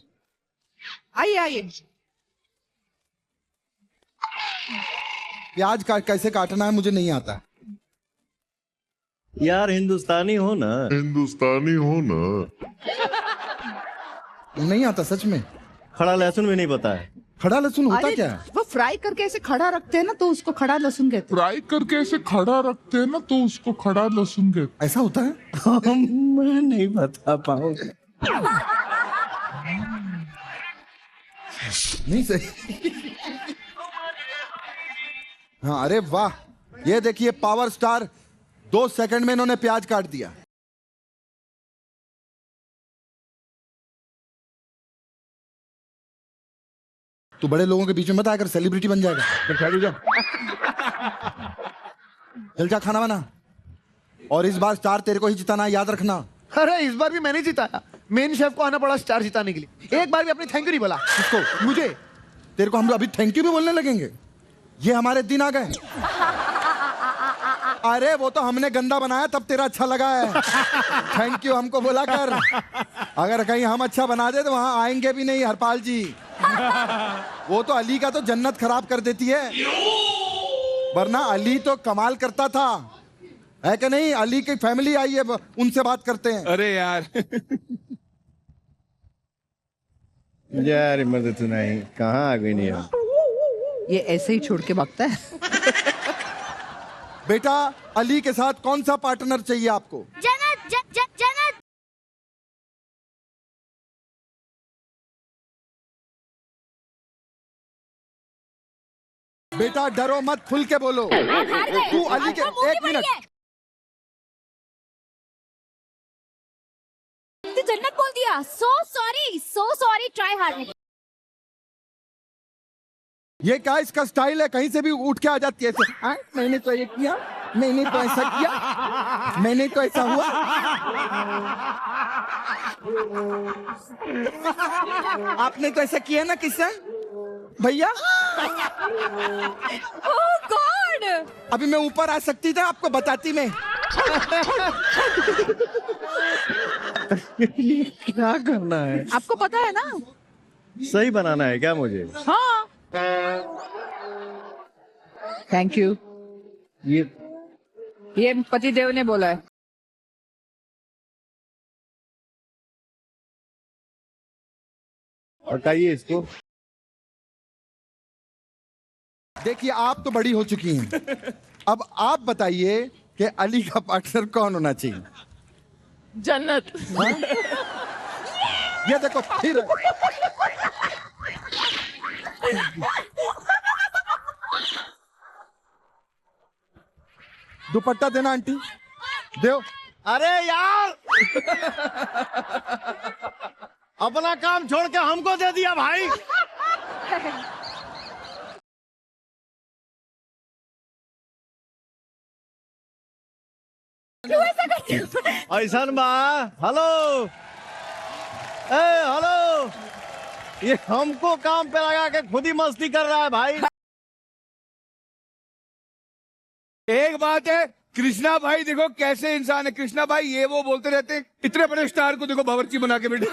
आइए आइए।
प्याज कैसे काटना है मुझे नहीं आता।
यार हिंदुस्तानी हो ना।
हिंदुस्तानी हो ना।
नहीं आता सच में।
खड़ा लहसुन भी नहीं पता है।
खड़ा लहसुन होता
अरे,
क्या है?
वो फ्राई करके ऐसे खड़ा रखते हैं ना, तो उसको खड़ा लहसुन कहते हैं।
फ्राई करके ऐसे खड़ा रखते हैं ना, तो उसको खड़ा लहसुन कहते।
ऐसा होता है?
मैं नहीं बता पाऊंगा।
नहीं सही। हाँ अरे वाह, ये देखिए पावर स्टार 2 सेकंड में इन्होंने प्याज काट दिया। तू बड़े लोगों के बीच में मत आकर सेलिब्रिटी बन जाएगा। चल जा खाना बना, और इस बार स्टार तेरे को ही जिताना है, याद रखना।
अरे इस बार भी मैंने जिताया, मेन शेफ को आना पड़ा स्टार जिताने के लिए। एक बार भी अपनी थैंक यू नहीं बोला।
किसको?
मुझे।
तेरे को हम लोग अभी थैंक यू भी बोलने लगेंगे? ये हमारे दिन आ गए। अरे वो तो हमने गंदा बनाया तब तेरा अच्छा लगा है। थैंक यू हमको बोला कर। अगर कहीं हम अच्छा बना दे तो वहां आएंगे भी नहीं हरपाल जी। वो तो अली का तो जन्नत खराब कर देती है, वरना अली तो कमाल करता था, है कि नहीं? अली की फैमिली आई है, उनसे बात करते हैं।
अरे यार
यार मदद नहीं, कहाँ आ गई नहीं।
ये ऐसे ही छोड़ के भागता है।
बेटा अली के साथ कौन सा पार्टनर चाहिए आपको?
जन्नत जन्नत।
बेटा डरो मत, खुल के बोलो। तू अली के 1 मिनट।
जन्नत बोल दिया। So sorry try hard.
ये क्या इसका स्टाइल है? कहीं से भी उठ के आ जाती है ऐसे। मैंने तो ये किया, मैंने तो ऐसा किया, मैंने तो ऐसा हुआ। आपने तो ऐसा किया ना किससे भैया?
ओह गॉड,
अभी मैं ऊपर आ सकती थी, आपको बताती मैं।
क्या करना है?
आपको पता है ना?
सही बनाना है क्या मुझे?
हाँ। Thank you. ये पतिदेव ने बोला है।
हटाइए इसको।
देखिए आप तो बड़ी हो चुकी हैं, अब आप बताइए कि अली का पार्टनर कौन होना चाहिए?
जन्नत।
ये देखो फिर दुपट्टा देना आंटी, दो।
अरे यार अपना काम छोड़ के हमको दे दिया भाई। ऐसा बा। हेलो, ए हेलो, ये हमको काम पे लगा के खुद ही मस्ती कर रहा है भाई।
एक बात है, कृष्णा भाई देखो कैसे इंसान है। कृष्णा भाई ये वो बोलते रहते हैं, इतने बड़े स्टार को देखो बावर्ची बना के बैठे।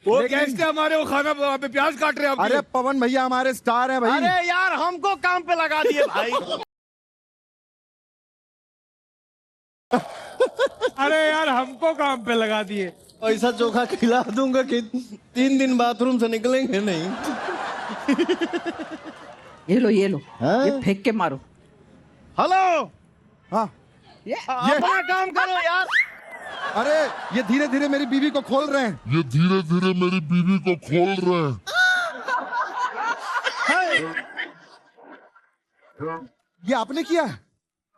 वो गेस्ट है हमारे, वो खाना वहाँ पे प्याज काट रहे हैं।
अरे पवन भैया हमारे स्टार हैं भाई।
अरे यार हमको काम पे लगा दिए भाई।
अरे यार हमको काम पे लगा दिए।
ऐसा चोखा खिला दूंगा कि 3 दिन बाथरूम से निकलेंगे नहीं।
ये लो ये लो,
हाँ?
ये फेंक के मारो।
हेलो,
हाँ
ये अपना काम करो यार।
अरे ये धीरे धीरे मेरी बीवी को खोल रहे हैं।
ये धीरे धीरे मेरी बीवी को खोल रहे हैं।
ये आपने किया है?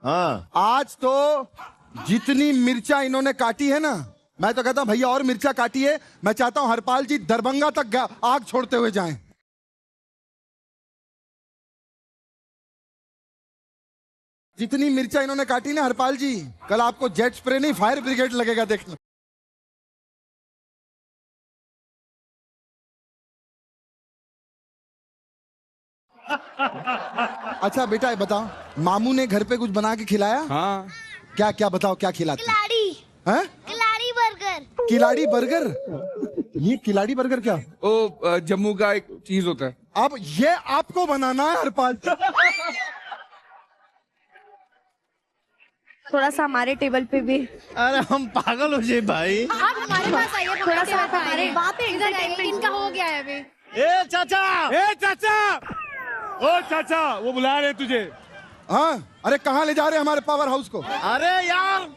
हाँ।
आज तो जितनी मिर्चा इन्होंने काटी है ना, मैं तो कहता हूं भैया और मिर्चा काटी है। मैं चाहता हूं हरपाल जी दरभंगा तक आग छोड़ते हुए जाएं। जितनी मिर्चा इन्होंने काटी ना हरपाल जी, कल आपको जेट स्प्रे नहीं फायर ब्रिगेड लगेगा देखना। अच्छा बेटा ये बताओ, मामू ने घर पे कुछ बना के खिलाया?
हाँ।
क्या क्या बताओ, क्या खिलाते?
खिलाड़ी।
हैं?
खिलाड़ी बर्गर।
किलाड़ी बर्गर? ये किलाड़ी बर्गर क्या?
वो जम्मू का एक चीज होता है।
अब ये आपको बनाना है हरपाल।
थोड़ा सा हमारे टेबल पे भी।
अरे हम पागल हो जाए भाई।
आप हमारे पास आइए, थोड़ा सा हमारे बात है, इधर इनका हो गया है अभी।
ए चाचा,
ए चाचा, ओ चाचा वो बुला रहे तुझे।
हाँ अरे कहाँ ले जा रहे हैं हमारे पावर हाउस को?
अरे यार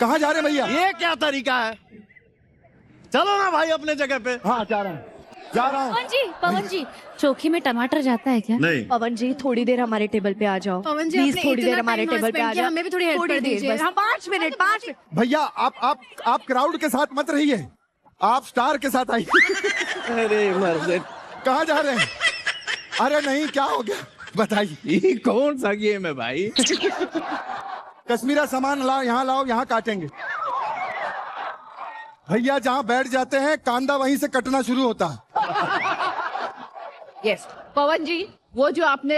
कहाँ जा रहे हैं भैया?
ये क्या तरीका है? चलो ना भाई अपने जगह पे।
हाँ जा रहा हूँ, जा रहा हूँ।
पवन जी चोखे में टमाटर जाता है क्या?
नहीं।
पवन जी थोड़ी देर हमारे टेबल पे आ जाओ। पवन जी प्लीज थोड़ी देर हमारे टेबल पे आ जाओ। हमें भी थोड़ी हेल्प कर दीजिए। हम 5 मिनट 5 मिनट।
भैया आप क्राउड के साथ मत रहिए, आप स्टार के साथ आइए।
अरे मर्द,
कहाँ जा रहे हैं? अरे नहीं क्या हो गया बताइए।
ये कौन सा गेम है भाई?
कश्मीरा सामान लाओ, यहाँ काटेंगे। भैया जहाँ बैठ जाते हैं कांदा वहीं से कटना शुरू होता है।
यस पवन जी, वो जो आपने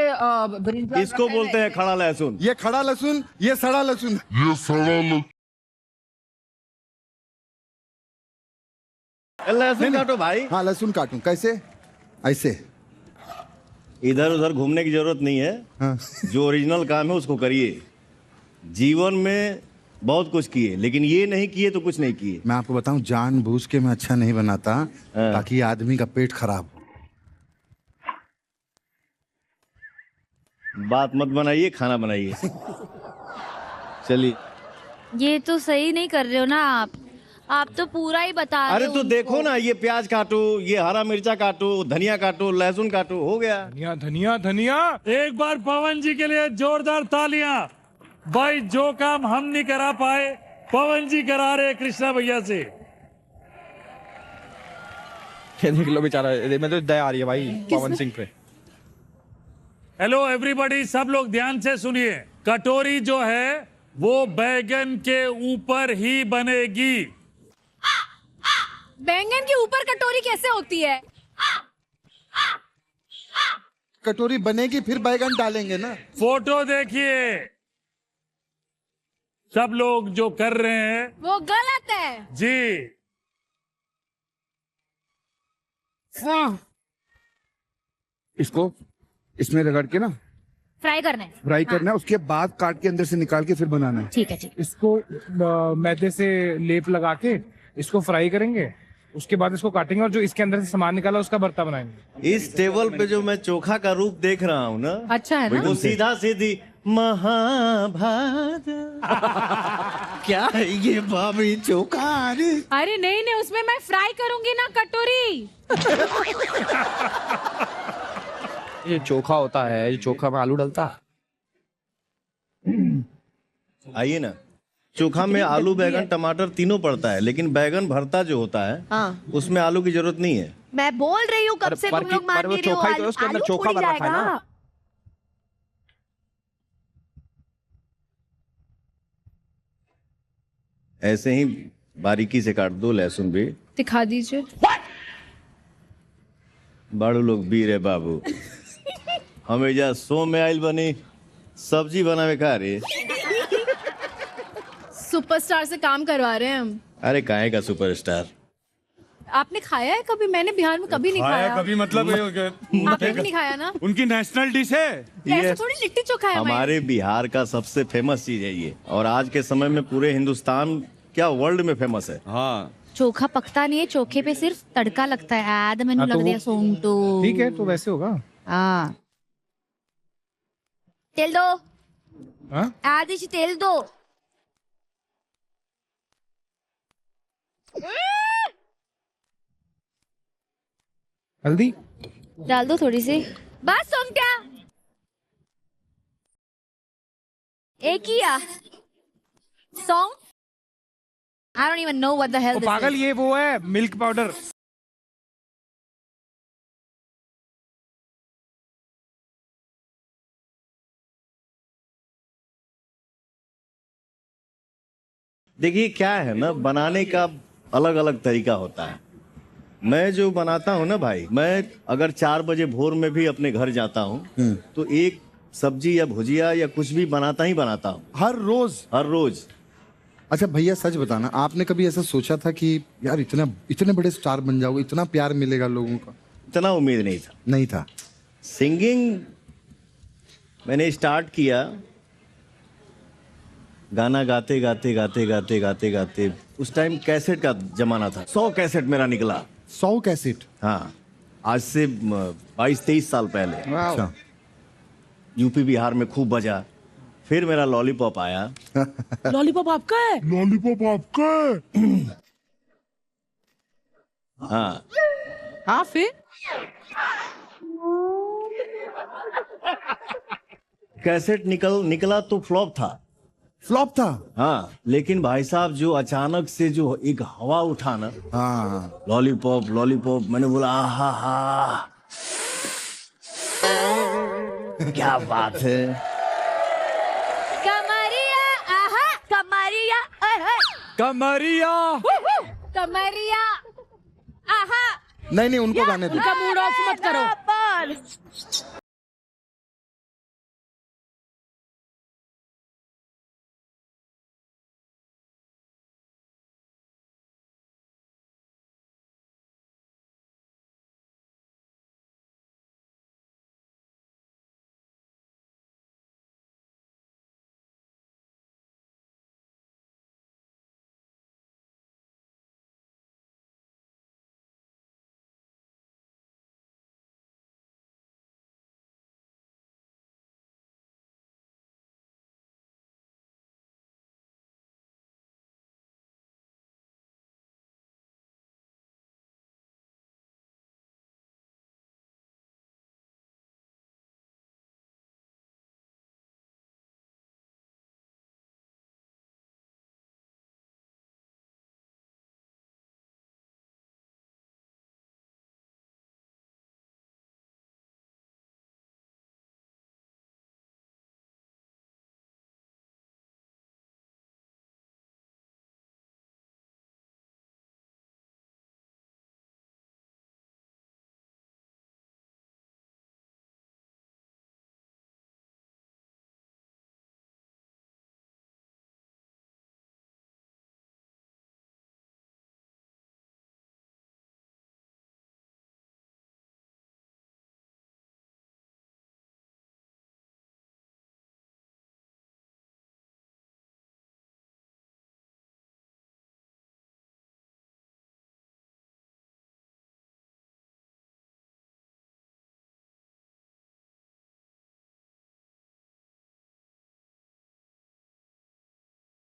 इसको बोलते हैं खड़ा लहसुन।
ये खड़ा लहसुन, ये सड़ा लहसुन।
ये सड़ा
लहसुन काटो भाई।
हाँ लहसुन काटूं कैसे? ऐसे
इधर उधर घूमने की जरूरत नहीं है।
हाँ।
जो ओरिजिनल काम है उसको करिए। जीवन में बहुत कुछ किए, लेकिन ये नहीं किए तो कुछ नहीं किए।
मैं आपको बताऊं, जानबूझ के मैं अच्छा नहीं बनाता ताकि आदमी का पेट खराब हो।
बात मत बनाइए, खाना बनाइए। चलिए।
ये तो सही नहीं कर रहे हो ना आप तो पूरा ही बता रहे हो।
अरे तो देखो ना, ये प्याज काटो, ये हरा मिर्चा काटो, धनिया काटो, लहसुन काटो, हो गया।
धनिया धनिया धनिया।
एक बार पवन जी के लिए जोरदार तालियां। भाई जो काम हम नहीं करा पाए पवन जी करा रहे कृष्णा भैया से।
देख लो बेचारा, मैं तो दया आ रही है भाई पवन सिंह पे।
हेलो एवरीबॉडी, सब लोग ध्यान से सुनिए। कटोरी जो है वो बैगन के ऊपर ही बनेगी।
बैंगन के ऊपर कटोरी कैसे होती है?
कटोरी बनेगी फिर बैगन डालेंगे ना।
फोटो देखिए, सब लोग जो कर रहे हैं
वो गलत है
जी।
इसको इसमें रगड़ के ना
फ्राई करना है।
फ्राई करना है, उसके बाद काट के अंदर से निकाल के फिर बनाना है।
ठीक है ठीक।
इसको मैदे से लेप लगा के इसको फ्राई करेंगे, उसके बाद इसको काटेंगे और जो इसके अंदर से सामान निकाला उसका भरता बनाएंगे।
इस टेबल पे जो मैं चोखा का रूप देख रहा हूँ ना,
अच्छा है ना?
वो सीधा सीधी महाभारत। क्या है ये भाभी चोखा?
अरे नहीं नहीं, उसमें मैं फ्राई करूंगी ना कटोरी।
ये चोखा होता है, ये चोखा में आलू डलता है।
आइए ना, चोखा में आलू बैगन टमाटर तीनों पड़ता है, लेकिन बैगन भरता जो होता है
हाँ।
उसमें आलू की जरूरत नहीं है।
मैं बोल रही हूँ कब से तुम लोग मान नहीं रहे हो।
चोखा ही तो है, उसके अंदर चोखा भर रखा है ना।
ऐसे ही बारीकी से काट दो लहसुन भी।
दिखा दीजिए।
बाड़ू लोग बीर है बाबू। हमें जा सो में आइल बनी सब्जी बनावे का रे।
सुपरस्टार से काम करवा रहे हैं हम।
अरे काहे का सुपरस्टार?
आपने खाया है कभी? मैंने बिहार में कभी नहीं खाया।
कभी मतलब
आपने भी नहीं खाया ना?
उनकी नेशनल डिश है
ऐसे थोड़ी लिट्टी चोखा है
हमारे बिहार का सबसे फेमस चीज है ये, और आज के समय में पूरे हिंदुस्तान क्या वर्ल्ड में फेमस है।
हाँ
चोखा पकता नहीं है, चोखे पे सिर्फ तड़का लगता है। आद मैंने लग दिया सोंग तो
ठीक है, तो वैसे होगा।
हाँ तेल दो।
हाँ?
आधी सी तेल दो।
हल्दी
डाल दो थोड़ी सी बस। सोंगट्या एक ही song. I don't even know what the hell this
पागल
is.
ये वो है मिल्क पाउडर।
देखिए क्या है ना, बनाने का अलग अलग तरीका होता है। मैं जो बनाता हूँ ना भाई, मैं अगर 4 बजे भोर में भी अपने घर जाता हूँ तो एक सब्जी या भुजिया या कुछ भी बनाता ही बनाता हूँ
हर रोज।
हर रोज।
अच्छा भैया सच बताना, आपने कभी ऐसा सोचा था कि यार इतने बड़े स्टार बन जाओगे, इतना प्यार मिलेगा लोगों का?
इतना उम्मीद नहीं था।
नहीं था।
सिंगिंग मैंने स्टार्ट किया गाना गाते गाते गाते गाते गाते गाते। उस टाइम कैसेट का जमाना था। 100 कैसेट मेरा निकला।
100 कैसेट?
हाँ, आज से 22-23 साल पहले।
अच्छा।
यूपी बिहार में खूब बजा। फिर मेरा लॉलीपॉप आया।
लॉलीपॉप आपका है?
लॉलीपॉप आपका है?
हाँ
हाँ फिर
कैसेट निकला तो फ्लॉप था।
फ्लॉप था?
हाँ, लेकिन भाई साहब जो अचानक से जो एक हवा उठा ना,
हाँ
लॉलीपॉप लॉलीपॉप, मैंने बोला आहा हा क्या बात है।
कमरिया आहा कमरिया
कमरिया
कमरिया आहा।
नहीं उनको गाने दो।
उनका मूड ऑफ मत करो।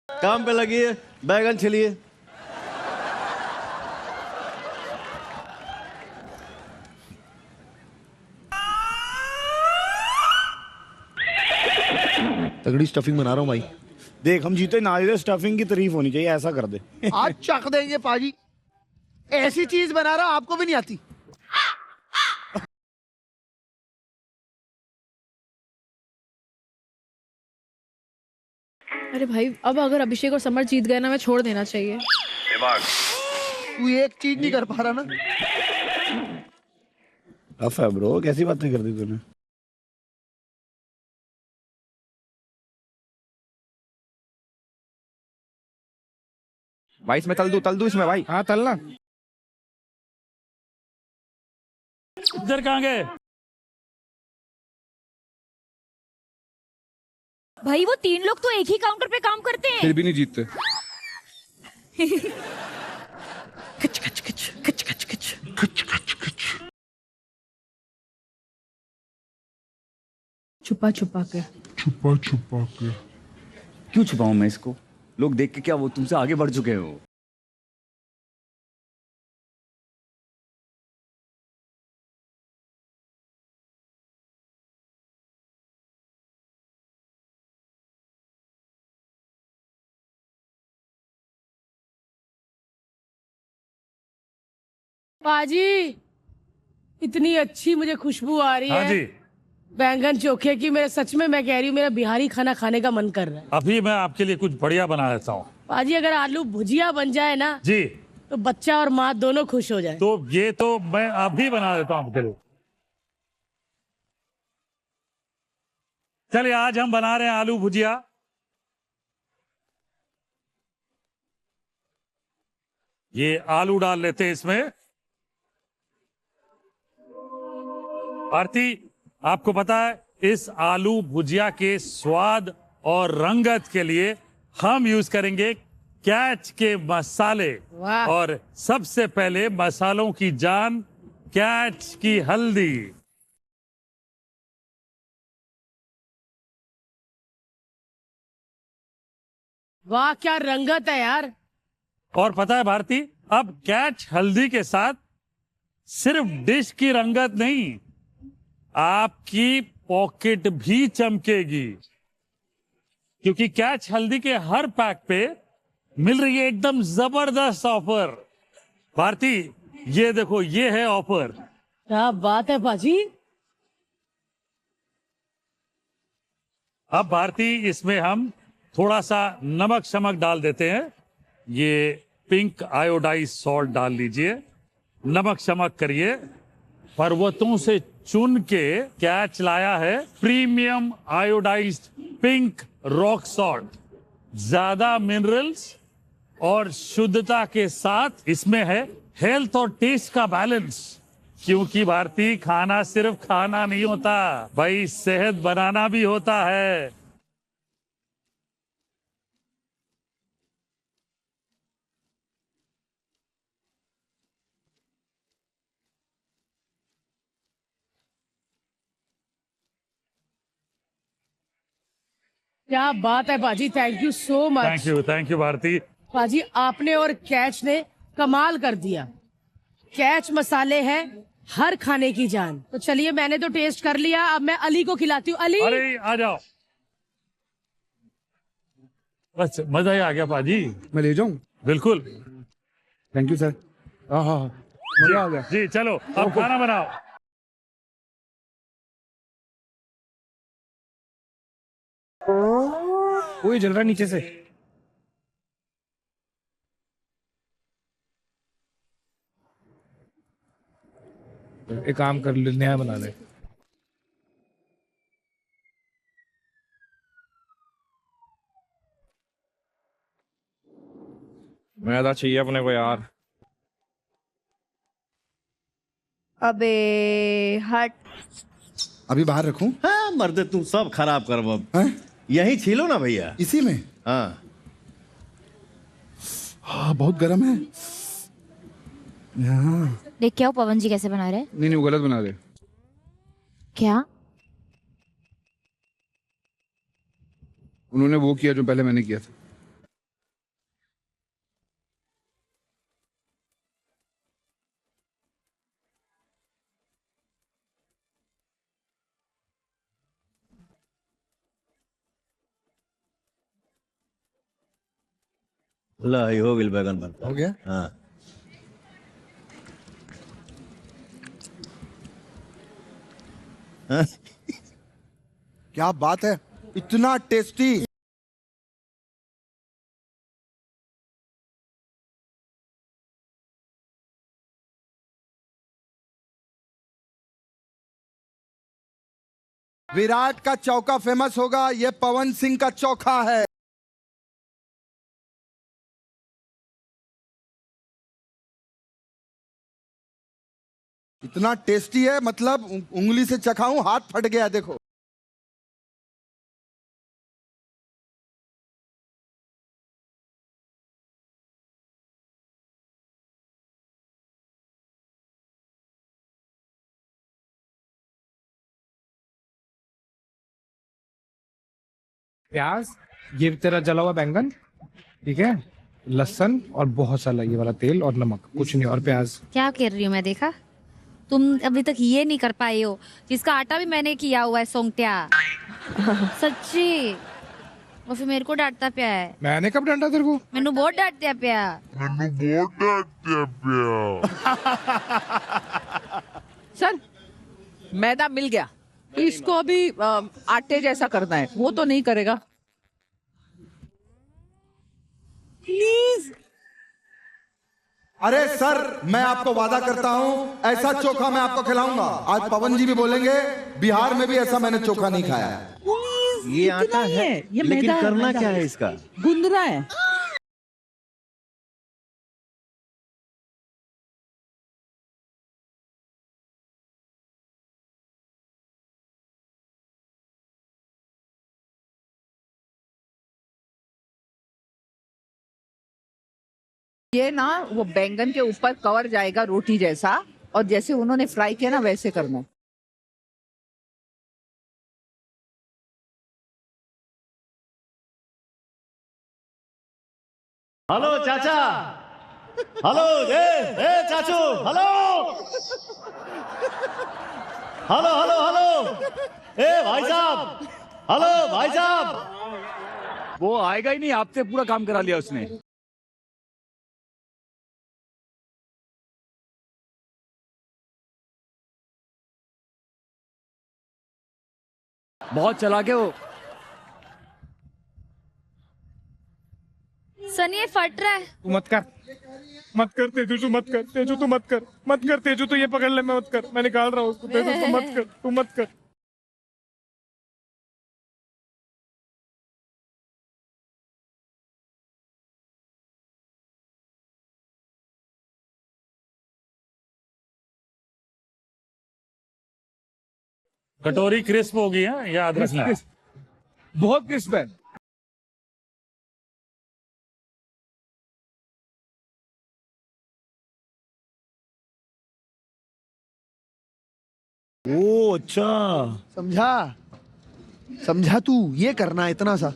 काम पे लगिए, बैगन छिलिए।
तगड़ी स्टफिंग बना रहा हूँ भाई।
देख हम जीते ना जीते स्टफिंग की तारीफ होनी चाहिए, ऐसा कर दे।
आज चख देंगे पाजी। ऐसी चीज बना रहा हूं आपको भी नहीं आती।
अरे भाई अब अगर अभिषेक और समर जीत गए ना, मैं छोड़ देना चाहिए।
तू एक चीज नहीं कर पा रहा ना।
टफ है ब्रो, कैसी बातें कर दी तूने।
भाई इसमें तल दूं इसमें भाई।
हाँ तलना।
इधर कहाँ गए?
भाई वो 3 लोग तो एक ही काउंटर पे काम करते हैं।
फिर भी नहीं जीतते।
खच खच खच खच खच खच खच खच खच। छुपा छुपा के।
छुपा छुपा के।
क्यों छुपाऊं मैं इसको? लोग देख के क्या वो तुमसे आगे बढ़ चुके हो।
पाजी इतनी अच्छी मुझे खुशबू आ रही
हाँ
है
जी।
बैंगन चोखे की। मेरे सच में मैं कह रही हूँ मेरा बिहारी खाना खाने का मन कर रहा है।
अभी मैं आपके लिए कुछ बढ़िया बना देता हूँ।
पाजी अगर आलू भुजिया बन जाए ना
जी
तो बच्चा और माँ दोनों खुश हो जाए।
तो ये तो मैं अभी बना देता हूँ आपके लिए। चलिए आज हम बना रहे हैं आलू भुजिया। ये आलू डाल लेते हैं इसमें। आरती आपको पता है इस आलू भुजिया के स्वाद और रंगत के लिए हम यूज करेंगे कैच के मसाले।
वाह।
और सबसे पहले मसालों की जान कैच की हल्दी।
वाह क्या रंगत है यार।
और पता है भारती अब कैच हल्दी के साथ सिर्फ डिश की रंगत नहीं आपकी पॉकेट भी चमकेगी, क्योंकि कैच हल्दी के हर पैक पे मिल रही है एकदम जबरदस्त ऑफर। भारती ये देखो ये है ऑफर।
क्या बात है पाजी।
अब भारती इसमें हम थोड़ा सा नमक शमक डाल देते हैं। ये पिंक आयोडाइज सॉल्ट डाल लीजिए। नमक शमक करिए। पर्वतों से चुन के कैच लाया है premium iodised pink rock salt. ज्यादा मिनरल्स और शुद्धता के साथ इसमें है हेल्थ और टेस्ट का बैलेंस। क्योंकि भारतीय खाना सिर्फ खाना नहीं होता भाई, सेहत बनाना भी होता है।
क्या बात है पाजी। Thank you so much.
Thank you Bharti.
पाजी आपने और कैच ने कमाल कर दिया। कैच मसाले हैं हर खाने की जान। तो चलिए मैंने तो टेस्ट कर लिया, अब मैं अली को खिलाती हूँ। अली
अरे आ जाओ। बस मजा ही आ गया पाजी।
मैं ले जाऊं?
बिल्कुल।
Thank you sir. हाँ हाँ मजा आ गया।
जी चलो अब खाना बनाओ।
वो जल रहा नीचे से। एक काम कर ले, नया बना ले।
मैदा चाहिए अपने को यार।
अबे हट।
अभी बाहर रखूं?
हाँ मर्द तुम सब खराब कर यही छीलो ना भैया।
इसी में?
हाँ
हाँ बहुत गर्म है।
देख क्या पवन जी कैसे बना रहे हैं।
नहीं वो गलत बना दे।
क्या
उन्होंने वो किया जो पहले मैंने किया था।
ला ये हो गया बैगन बनता।
हो गया?
हाँ
क्या बात है, इतना टेस्टी। विराट का चौका फेमस होगा, ये पवन सिंह का चौका है। इतना टेस्टी है, मतलब उंगली से चखाऊं हाथ फट गया। देखो
प्याज, ये तेरा जला हुआ बैंगन, ठीक है, लहसुन और बहुत सारा ये वाला तेल और नमक, कुछ नहीं, और प्याज।
क्या कर रही हूँ मैं, देखा? तुम अभी तक ये नहीं कर पाए हो जिसका आटा भी मैंने किया हुआ है, सोंगट्या। सच्ची। और फिर मेरे को डांटता पिया है।
मैंने कब डांटा तेरे को?
मैंने बहुत डांटता पिया।
सर मैदा मिल गया, इसको अभी आटे जैसा करना है, वो तो नहीं करेगा प्लीज।
अरे सर, मैं आपको वादा करता हूं ऐसा चोखा मैं आपको खिलाऊंगा। आज पवन जी भी बोलेंगे बिहार में भी ऐसा मैंने चोखा नहीं खाया है।
ये आटा है,
ये
लेकिन
मैदा
करना
मैदा
क्या है इसका?
गुंदना है। ये ना वो बैंगन के ऊपर कवर जाएगा रोटी जैसा, और जैसे उन्होंने फ्राई किया ना वैसे करना है।
हेलो चाचा, हेलो ए चाचू, हेलो हेलो हेलो हेलो, ए भाई साहब, हेलो भाई साहब।
वो आएगा ही नहीं, आपसे पूरा काम करा लिया उसने। बहुत चला के वो।
सनी ये फट रहा है।
तू मत कर, मत कर तेजू, तू मत कर तेजू, तू मत कर, मत कर तेजू, तू ये पकड़ ले, मैं मत कर, मैं निकाल रहा हूँ उसको। तेजू तू मत कर, तू मत कर।
कटोरी क्रिस्प होगी, है याद रखना।
बहुत क्रिस्प है।
ओ अच्छा, समझा समझा, तू ये करना है इतना सा।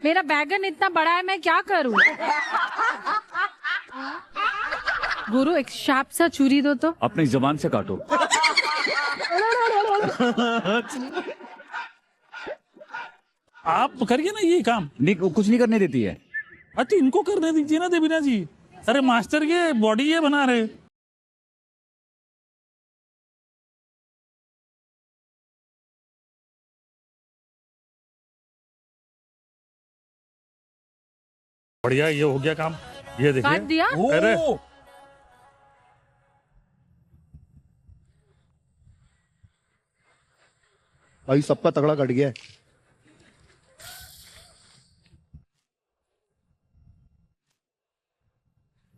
मेरा बैगन इतना बड़ा है, मैं क्या करूं? गुरु एक शार्प सा छुरी दो तो।
अपनी जबान से काटो।
आप करिए ना ये काम।
नहीं, कुछ नहीं करने देती है।
अच्छा इनको करने दीजिए ना देवीना जी। अरे मास्टर ये बॉडी ये बना रहे। बढ़िया, ये हो गया काम। ये देखिए,
काट दिया?
अरे
भाई सबका तगड़ा कट गया है।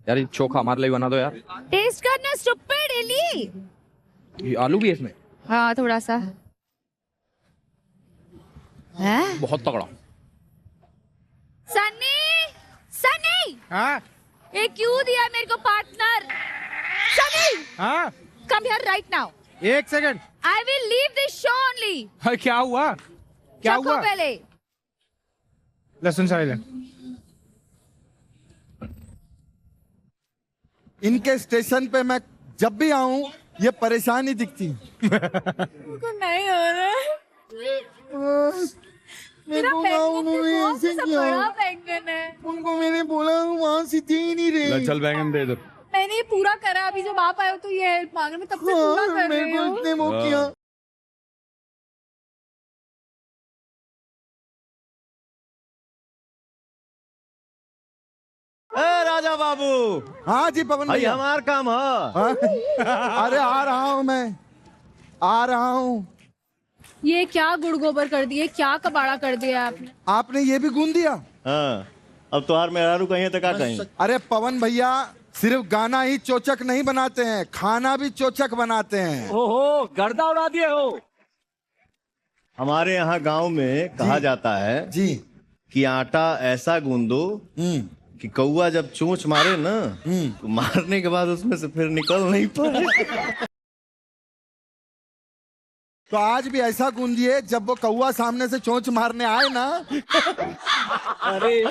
यार ये चोखा हमारे लिए बना दो यार।
टेस्ट करना स्टूपिड एली।
ये आलू भी है इसमें।
हाँ थोड़ा सा है।
बहुत तगड़ा।
सनी, सनी,
हाँ
ये क्यों दिया मेरे को पार्टनर? सनी,
हाँ,
कम हियर राइट नाउ।
एक second.
I will leave this show only.
हाँ, क्या हुआ? क्या
चखो
हुआ?
पहले।
लहसुन साइलेंट।
इनके स्टेशन पे मैं जब भी आऊं ये परेशानी दिखती।
उनको नहीं हो रहा है। मेरा बैंगन तो बहुत सा बड़ा बैंगन है।
उनको मैंने बोला वहां से दे ही नहीं रहे।
चल बैंगन दे दो।
मैंने ये पूरा करा, अभी जब आप आए हो तो ये हेल्प मांग रहे, मैं तब से पूरा कर रही हूँ।
इतने वो किया।
ए राजा बाबू।
हाँ जी पवन
भाई
भैया।
हमार काम है।
हाँ? अरे आ रहा हूं मैं। आ रहा हूँ।
ये क्या गुड़ गोबर कर दिए, क्या कबाड़ा कर दिया आपने?
आपने ये भी गूंद दिया?
हाँ, अब तुम्हार मेहरारू कहीं तक कहीं।
अरे पवन भैया, सिर्फ गाना ही चोचक नहीं बनाते हैं, खाना भी चोचक बनाते हैं।
ओहो, गर्दा उड़ा दिए हो।
हमारे यहाँ गांव में कहा जाता है
जी
कि आटा ऐसा गूंदो कि कौआ जब चोंच मारे ना तो मारने के बाद उसमें से फिर निकल नहीं पाए।
तो आज भी ऐसा गूंदिए जब वो कौआ सामने से चोंच मारने आए ना।
अरे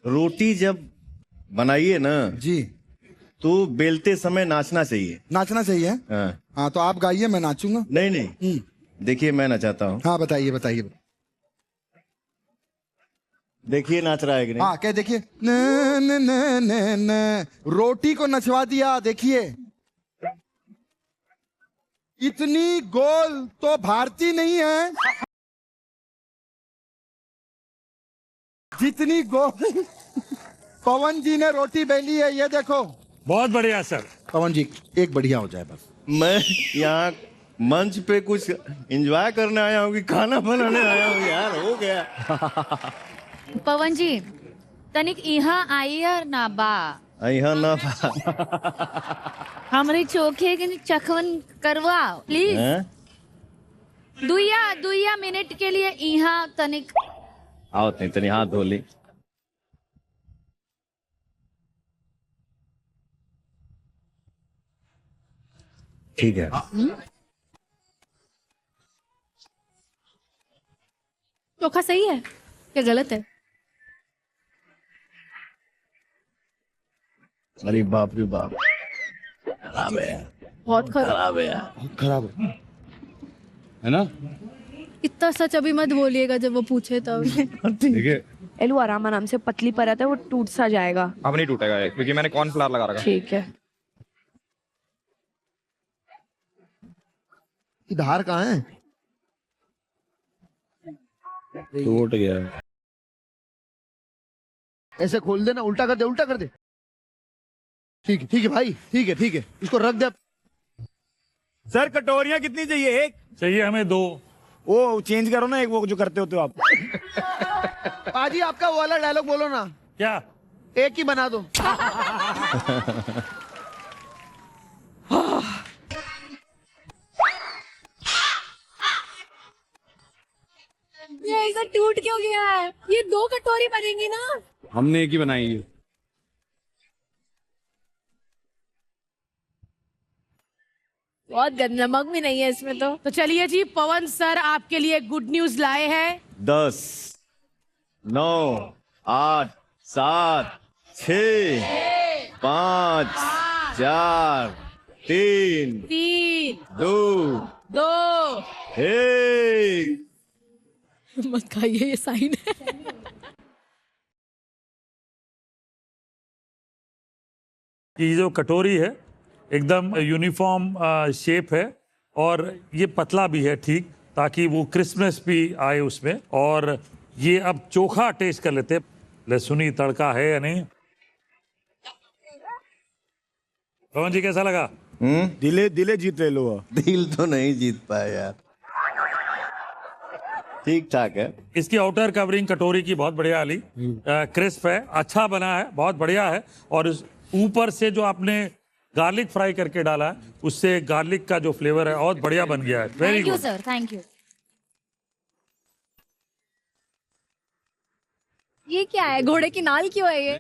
रोटी जब बनाइए ना
जी
तो बेलते समय नाचना चाहिए।
नाचना चाहिए? हाँ तो आप गाइए, मैं नाचूंगा।
नहीं नहीं, देखिए मैं नचाता हूँ।
हाँ बताइए बताइए।
देखिए नाच रहा है कि नहीं?
हाँ क्या देखिए, न न न न न, रोटी को नचवा दिया। देखिए इतनी गोल तो भारती नहीं है जितनी गोल पवन जी ने रोटी बेली है। ये देखो,
बहुत बढ़िया सर।
पवन जी एक बढ़िया हो जाए बस।
मैं यहाँ मंच पे कुछ एंजॉय करने आया हूँ कि खाना बनाने आया हूँ यार, हो गया।
पवन जी तनिक यहाँ आइए ना बा,
यहाँ ना
हमारे चोखे के चखवन करवाओ प्लीज। दुइया मिनट के लिए यहाँ तनिक
आओ तनी हाथ धो ली। ठीक है।
चोखा सही है क्या गलत है?
अरे बाप रे बाप, खराब है यार,
बहुत
खराब है यार,
बहुत खराब
है ना?
इतना सच अभी मत बोलिएगा जब वो पूछे तब।
देखिए
एलू आराम से पतली परत है, वो टूट सा जाएगा।
अब नहीं टूटेगा ये, क्योंकि मैंने कॉर्नफ्लावर लगा रखा।
ठीक है।
धार कहाँ है?
टूट गया।
ऐसे खोल देना, उल्टा कर दे, उल्टा कर दे। ठीक है भाई, ठीक है, इसको रख दे।
सर कटोरियां कितनी चाहिए? एक
चाहिए हमें 2।
वो चेंज करो ना, एक वो जो करते होते हो आप।
पाजी आपका वो वाला डायलॉग बोलो ना।
क्या?
एक ही बना दो।
ये ऐसा टूट क्यों गया है? ये 2 कटोरी बनेंगी ना?
हमने एक ही बनाई है।
बहुत गंदा, नमक भी नहीं है इसमें तो चलिए जी, पवन सर आपके लिए गुड न्यूज लाए हैं।
10, 9, 8, 7, 6, 5, 4, 3, 2, 1।
मत खाइए, ये साइन है।
ये जो कटोरी है एकदम यूनिफॉर्म शेप है और ये पतला भी है ठीक, ताकि वो क्रिस्मस भी आए उसमें। और ये अब चोखा टेस्ट कर लेते हैं, लहसुनी तड़का है या नहीं। पवन जी कैसा लगा?
दिले जीत ले लो।
दिल तो नहीं जीत पाए यार, ठीक ठाक है।
इसकी आउटर कवरिंग कटोरी की बहुत बढ़िया आली, क्रिस्प है, अच्छा बना है, बहुत बढ़िया है। और ऊपर से जो आपने गार्लिक फ्राई करके डाला है, उससे गार्लिक का जो फ्लेवर है बहुत बढ़िया बन गया है। Very
thank you
good
sir, thank you.
ये क्या है? घोड़े की नाल क्यों है ये?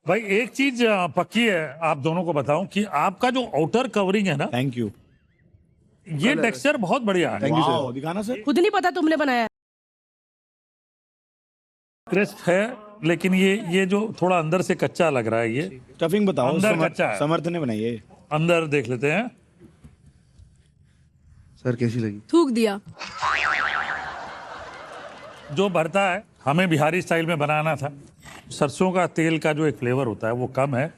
भाई एक चीज पक्की है, आप दोनों को बताऊं कि आपका जो आउटर कवरिंग है ना,
थैंक यू,
ये टेक्सचर बहुत बढ़िया है।
Thank you sir. दिखाना सर।
खुद नहीं पता तुमने बनाया।
क्रिस्प है, लेकिन ये जो थोड़ा अंदर से कच्चा लग रहा है, ये
स्टफिंग बताओ।
अंदर कच्चा है।
समर्थ ने बनाई है।
अंदर देख लेते हैं
सर कैसी लगी?
थूक दिया।
जो भरता है हमें बिहारी स्टाइल में बनाना था। सरसों का तेल का जो एक फ्लेवर होता है वो कम है,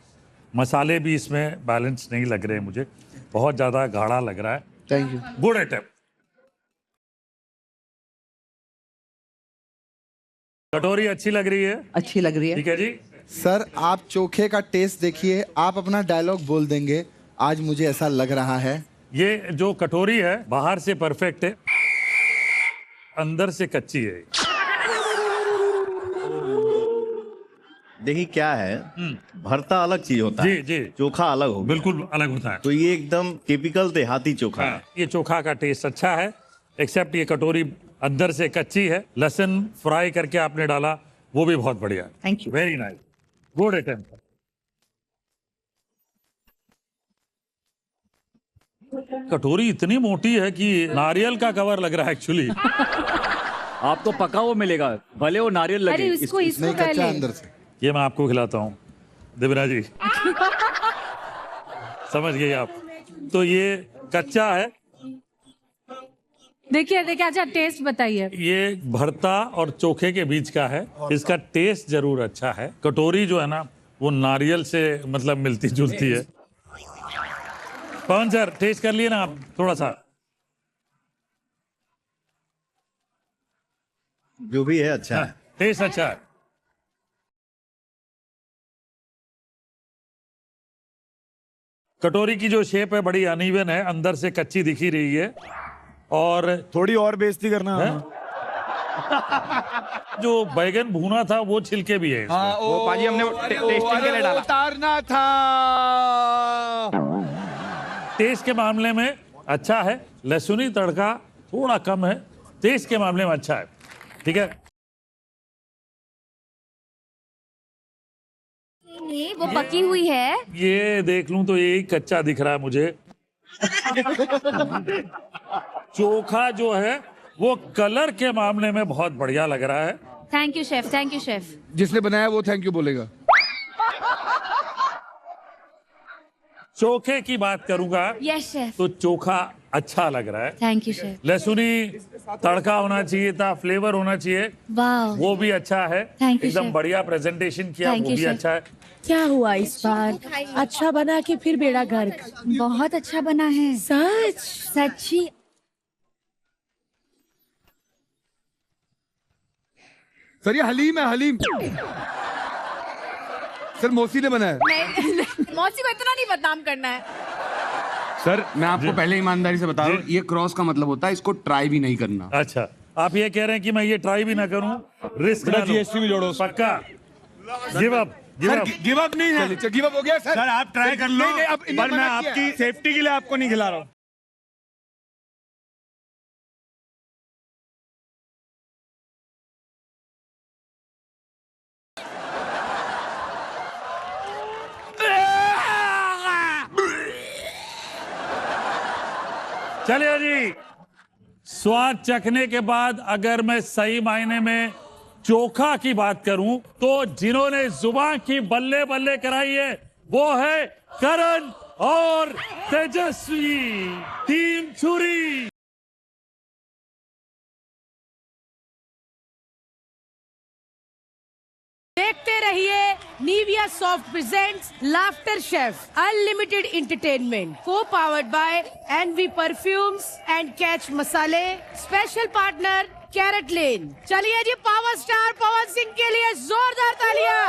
मसाले भी इसमें बैलेंस नहीं लग रहे हैं मुझे, बहुत ज़्यादा गाढ़ा लग रहा है।
Thank you.
Good item. कटोरी अच्छी लग रही है,
अच्छी लग रही है।
ठीक है जी।
सर आप चोखे का टेस्ट देखिए, आप अपना डायलॉग बोल देंगे, आज मुझे ऐसा लग रहा है।
ये जो कटोरी है बाहर से परफेक्ट है, अंदर से कच्ची है।
देखिए क्या है, भरता अलग चीज होता है,
जी जी,
चोखा अलग हो,
बिल्कुल अलग होता है।
तो ये एकदम टिपिकल देहाती चोखा है।
ये चोखा का टेस्ट अच्छा है, एक्सेप्ट ये कटोरी अंदर से कच्ची है। लहसुन फ्राई करके आपने डाला, वो भी बहुत बढ़िया।
Thank you,
very nice, good attempt. कटोरी इतनी मोटी है कि नारियल का कवर लग रहा है एक्चुअली।
आपको पका हुआ मिलेगा, भले वो नारियल लगे।
अरे इसको
नहीं कच्चा अंदर से।
ये मैं आपको खिलाता हूँ देवरा जी। समझ गए आप? तो ये कच्चा है।
देखिए देखिए, अच्छा टेस्ट बताइए।
ये भरता और चोखे के बीच का है, इसका टेस्ट जरूर अच्छा है। कटोरी जो है ना वो नारियल से मतलब मिलती जुलती है। पवन सर टेस्ट कर लिए ना आप थोड़ा सा?
जो भी है अच्छा है,
टेस्ट अच्छा है। कटोरी की जो शेप है बड़ी अनइवन है, अंदर से कच्ची दिखी रही है। और
थोड़ी और बेइज्जती करना है?
जो बैगन भुना था वो छिलके भी है।
हाँ,
वो पाजी हमने टेस्टिंग के लिए डाला,
उतारना था।
टेस्ट के मामले में अच्छा है, लहसुनी तड़का थोड़ा कम है, टेस्ट के मामले में अच्छा है, ठीक है।
नहीं, वो पकी हुई है।
ये देख लूं तो यही कच्चा दिख रहा है मुझे। चोखा जो है वो कलर के मामले में बहुत बढ़िया लग रहा है।
Thank you chef, thank you chef.
जिसने बनाया वो थैंक यू बोलेगा।
चोखे की बात करूंगा
यस शेफ।
तो चोखा अच्छा लग रहा है।
Thank you chef.
लहसुनी तड़का होना चाहिए था, फ्लेवर होना चाहिए,
वाह
वो भी अच्छा है।
Thank you,
एकदम
chef.
बढ़िया प्रेजेंटेशन किया,
Thank
वो
you,
भी
chef.
अच्छा है।
क्या हुआ इस बार? अच्छा बना के फिर बेड़ा गर्क?
बहुत अच्छा बना है।
सच?
सच्ची।
सर ये हलीम है, हलीम। सर मौसी ने बनाया।
नहीं, मौसी को इतना नहीं बदनाम करना है।
सर मैं आपको पहले ईमानदारी से बता रहा हूँ, ये क्रॉस का मतलब होता है इसको ट्राई भी नहीं करना।
अच्छा, आप ये कह रहे हैं कि मैं ये ट्राई भी ना करूं, रिस्क ना लूं।
जीएसटी भी जोड़ो।
पक्का give up, give up.
Give up नहीं है। चलिए गिव अप हो गया सर।
सर आप ट्राई कर लो,
नहीं, अब इन्हें
पर मैं
मना किया।
आपकी सेफ्टी के लिए आपको नहीं खिला रहा हूँ।
चलिए जी, स्वाद चखने के बाद अगर मैं सही मायने में चोखा की बात करूं तो जिन्होंने जुबान की बल्ले बल्ले कराई है वो है करण और तेजस्वी, टीम छुरी।
देखते रहिए Nivea soft presents laughter chef unlimited entertainment, co powered by envy perfumes and Catch मसाले, स्पेशल पार्टनर कैरेट लेन। चलिए जी, पावर स्टार पवन सिंह के लिए जोरदार तालियां।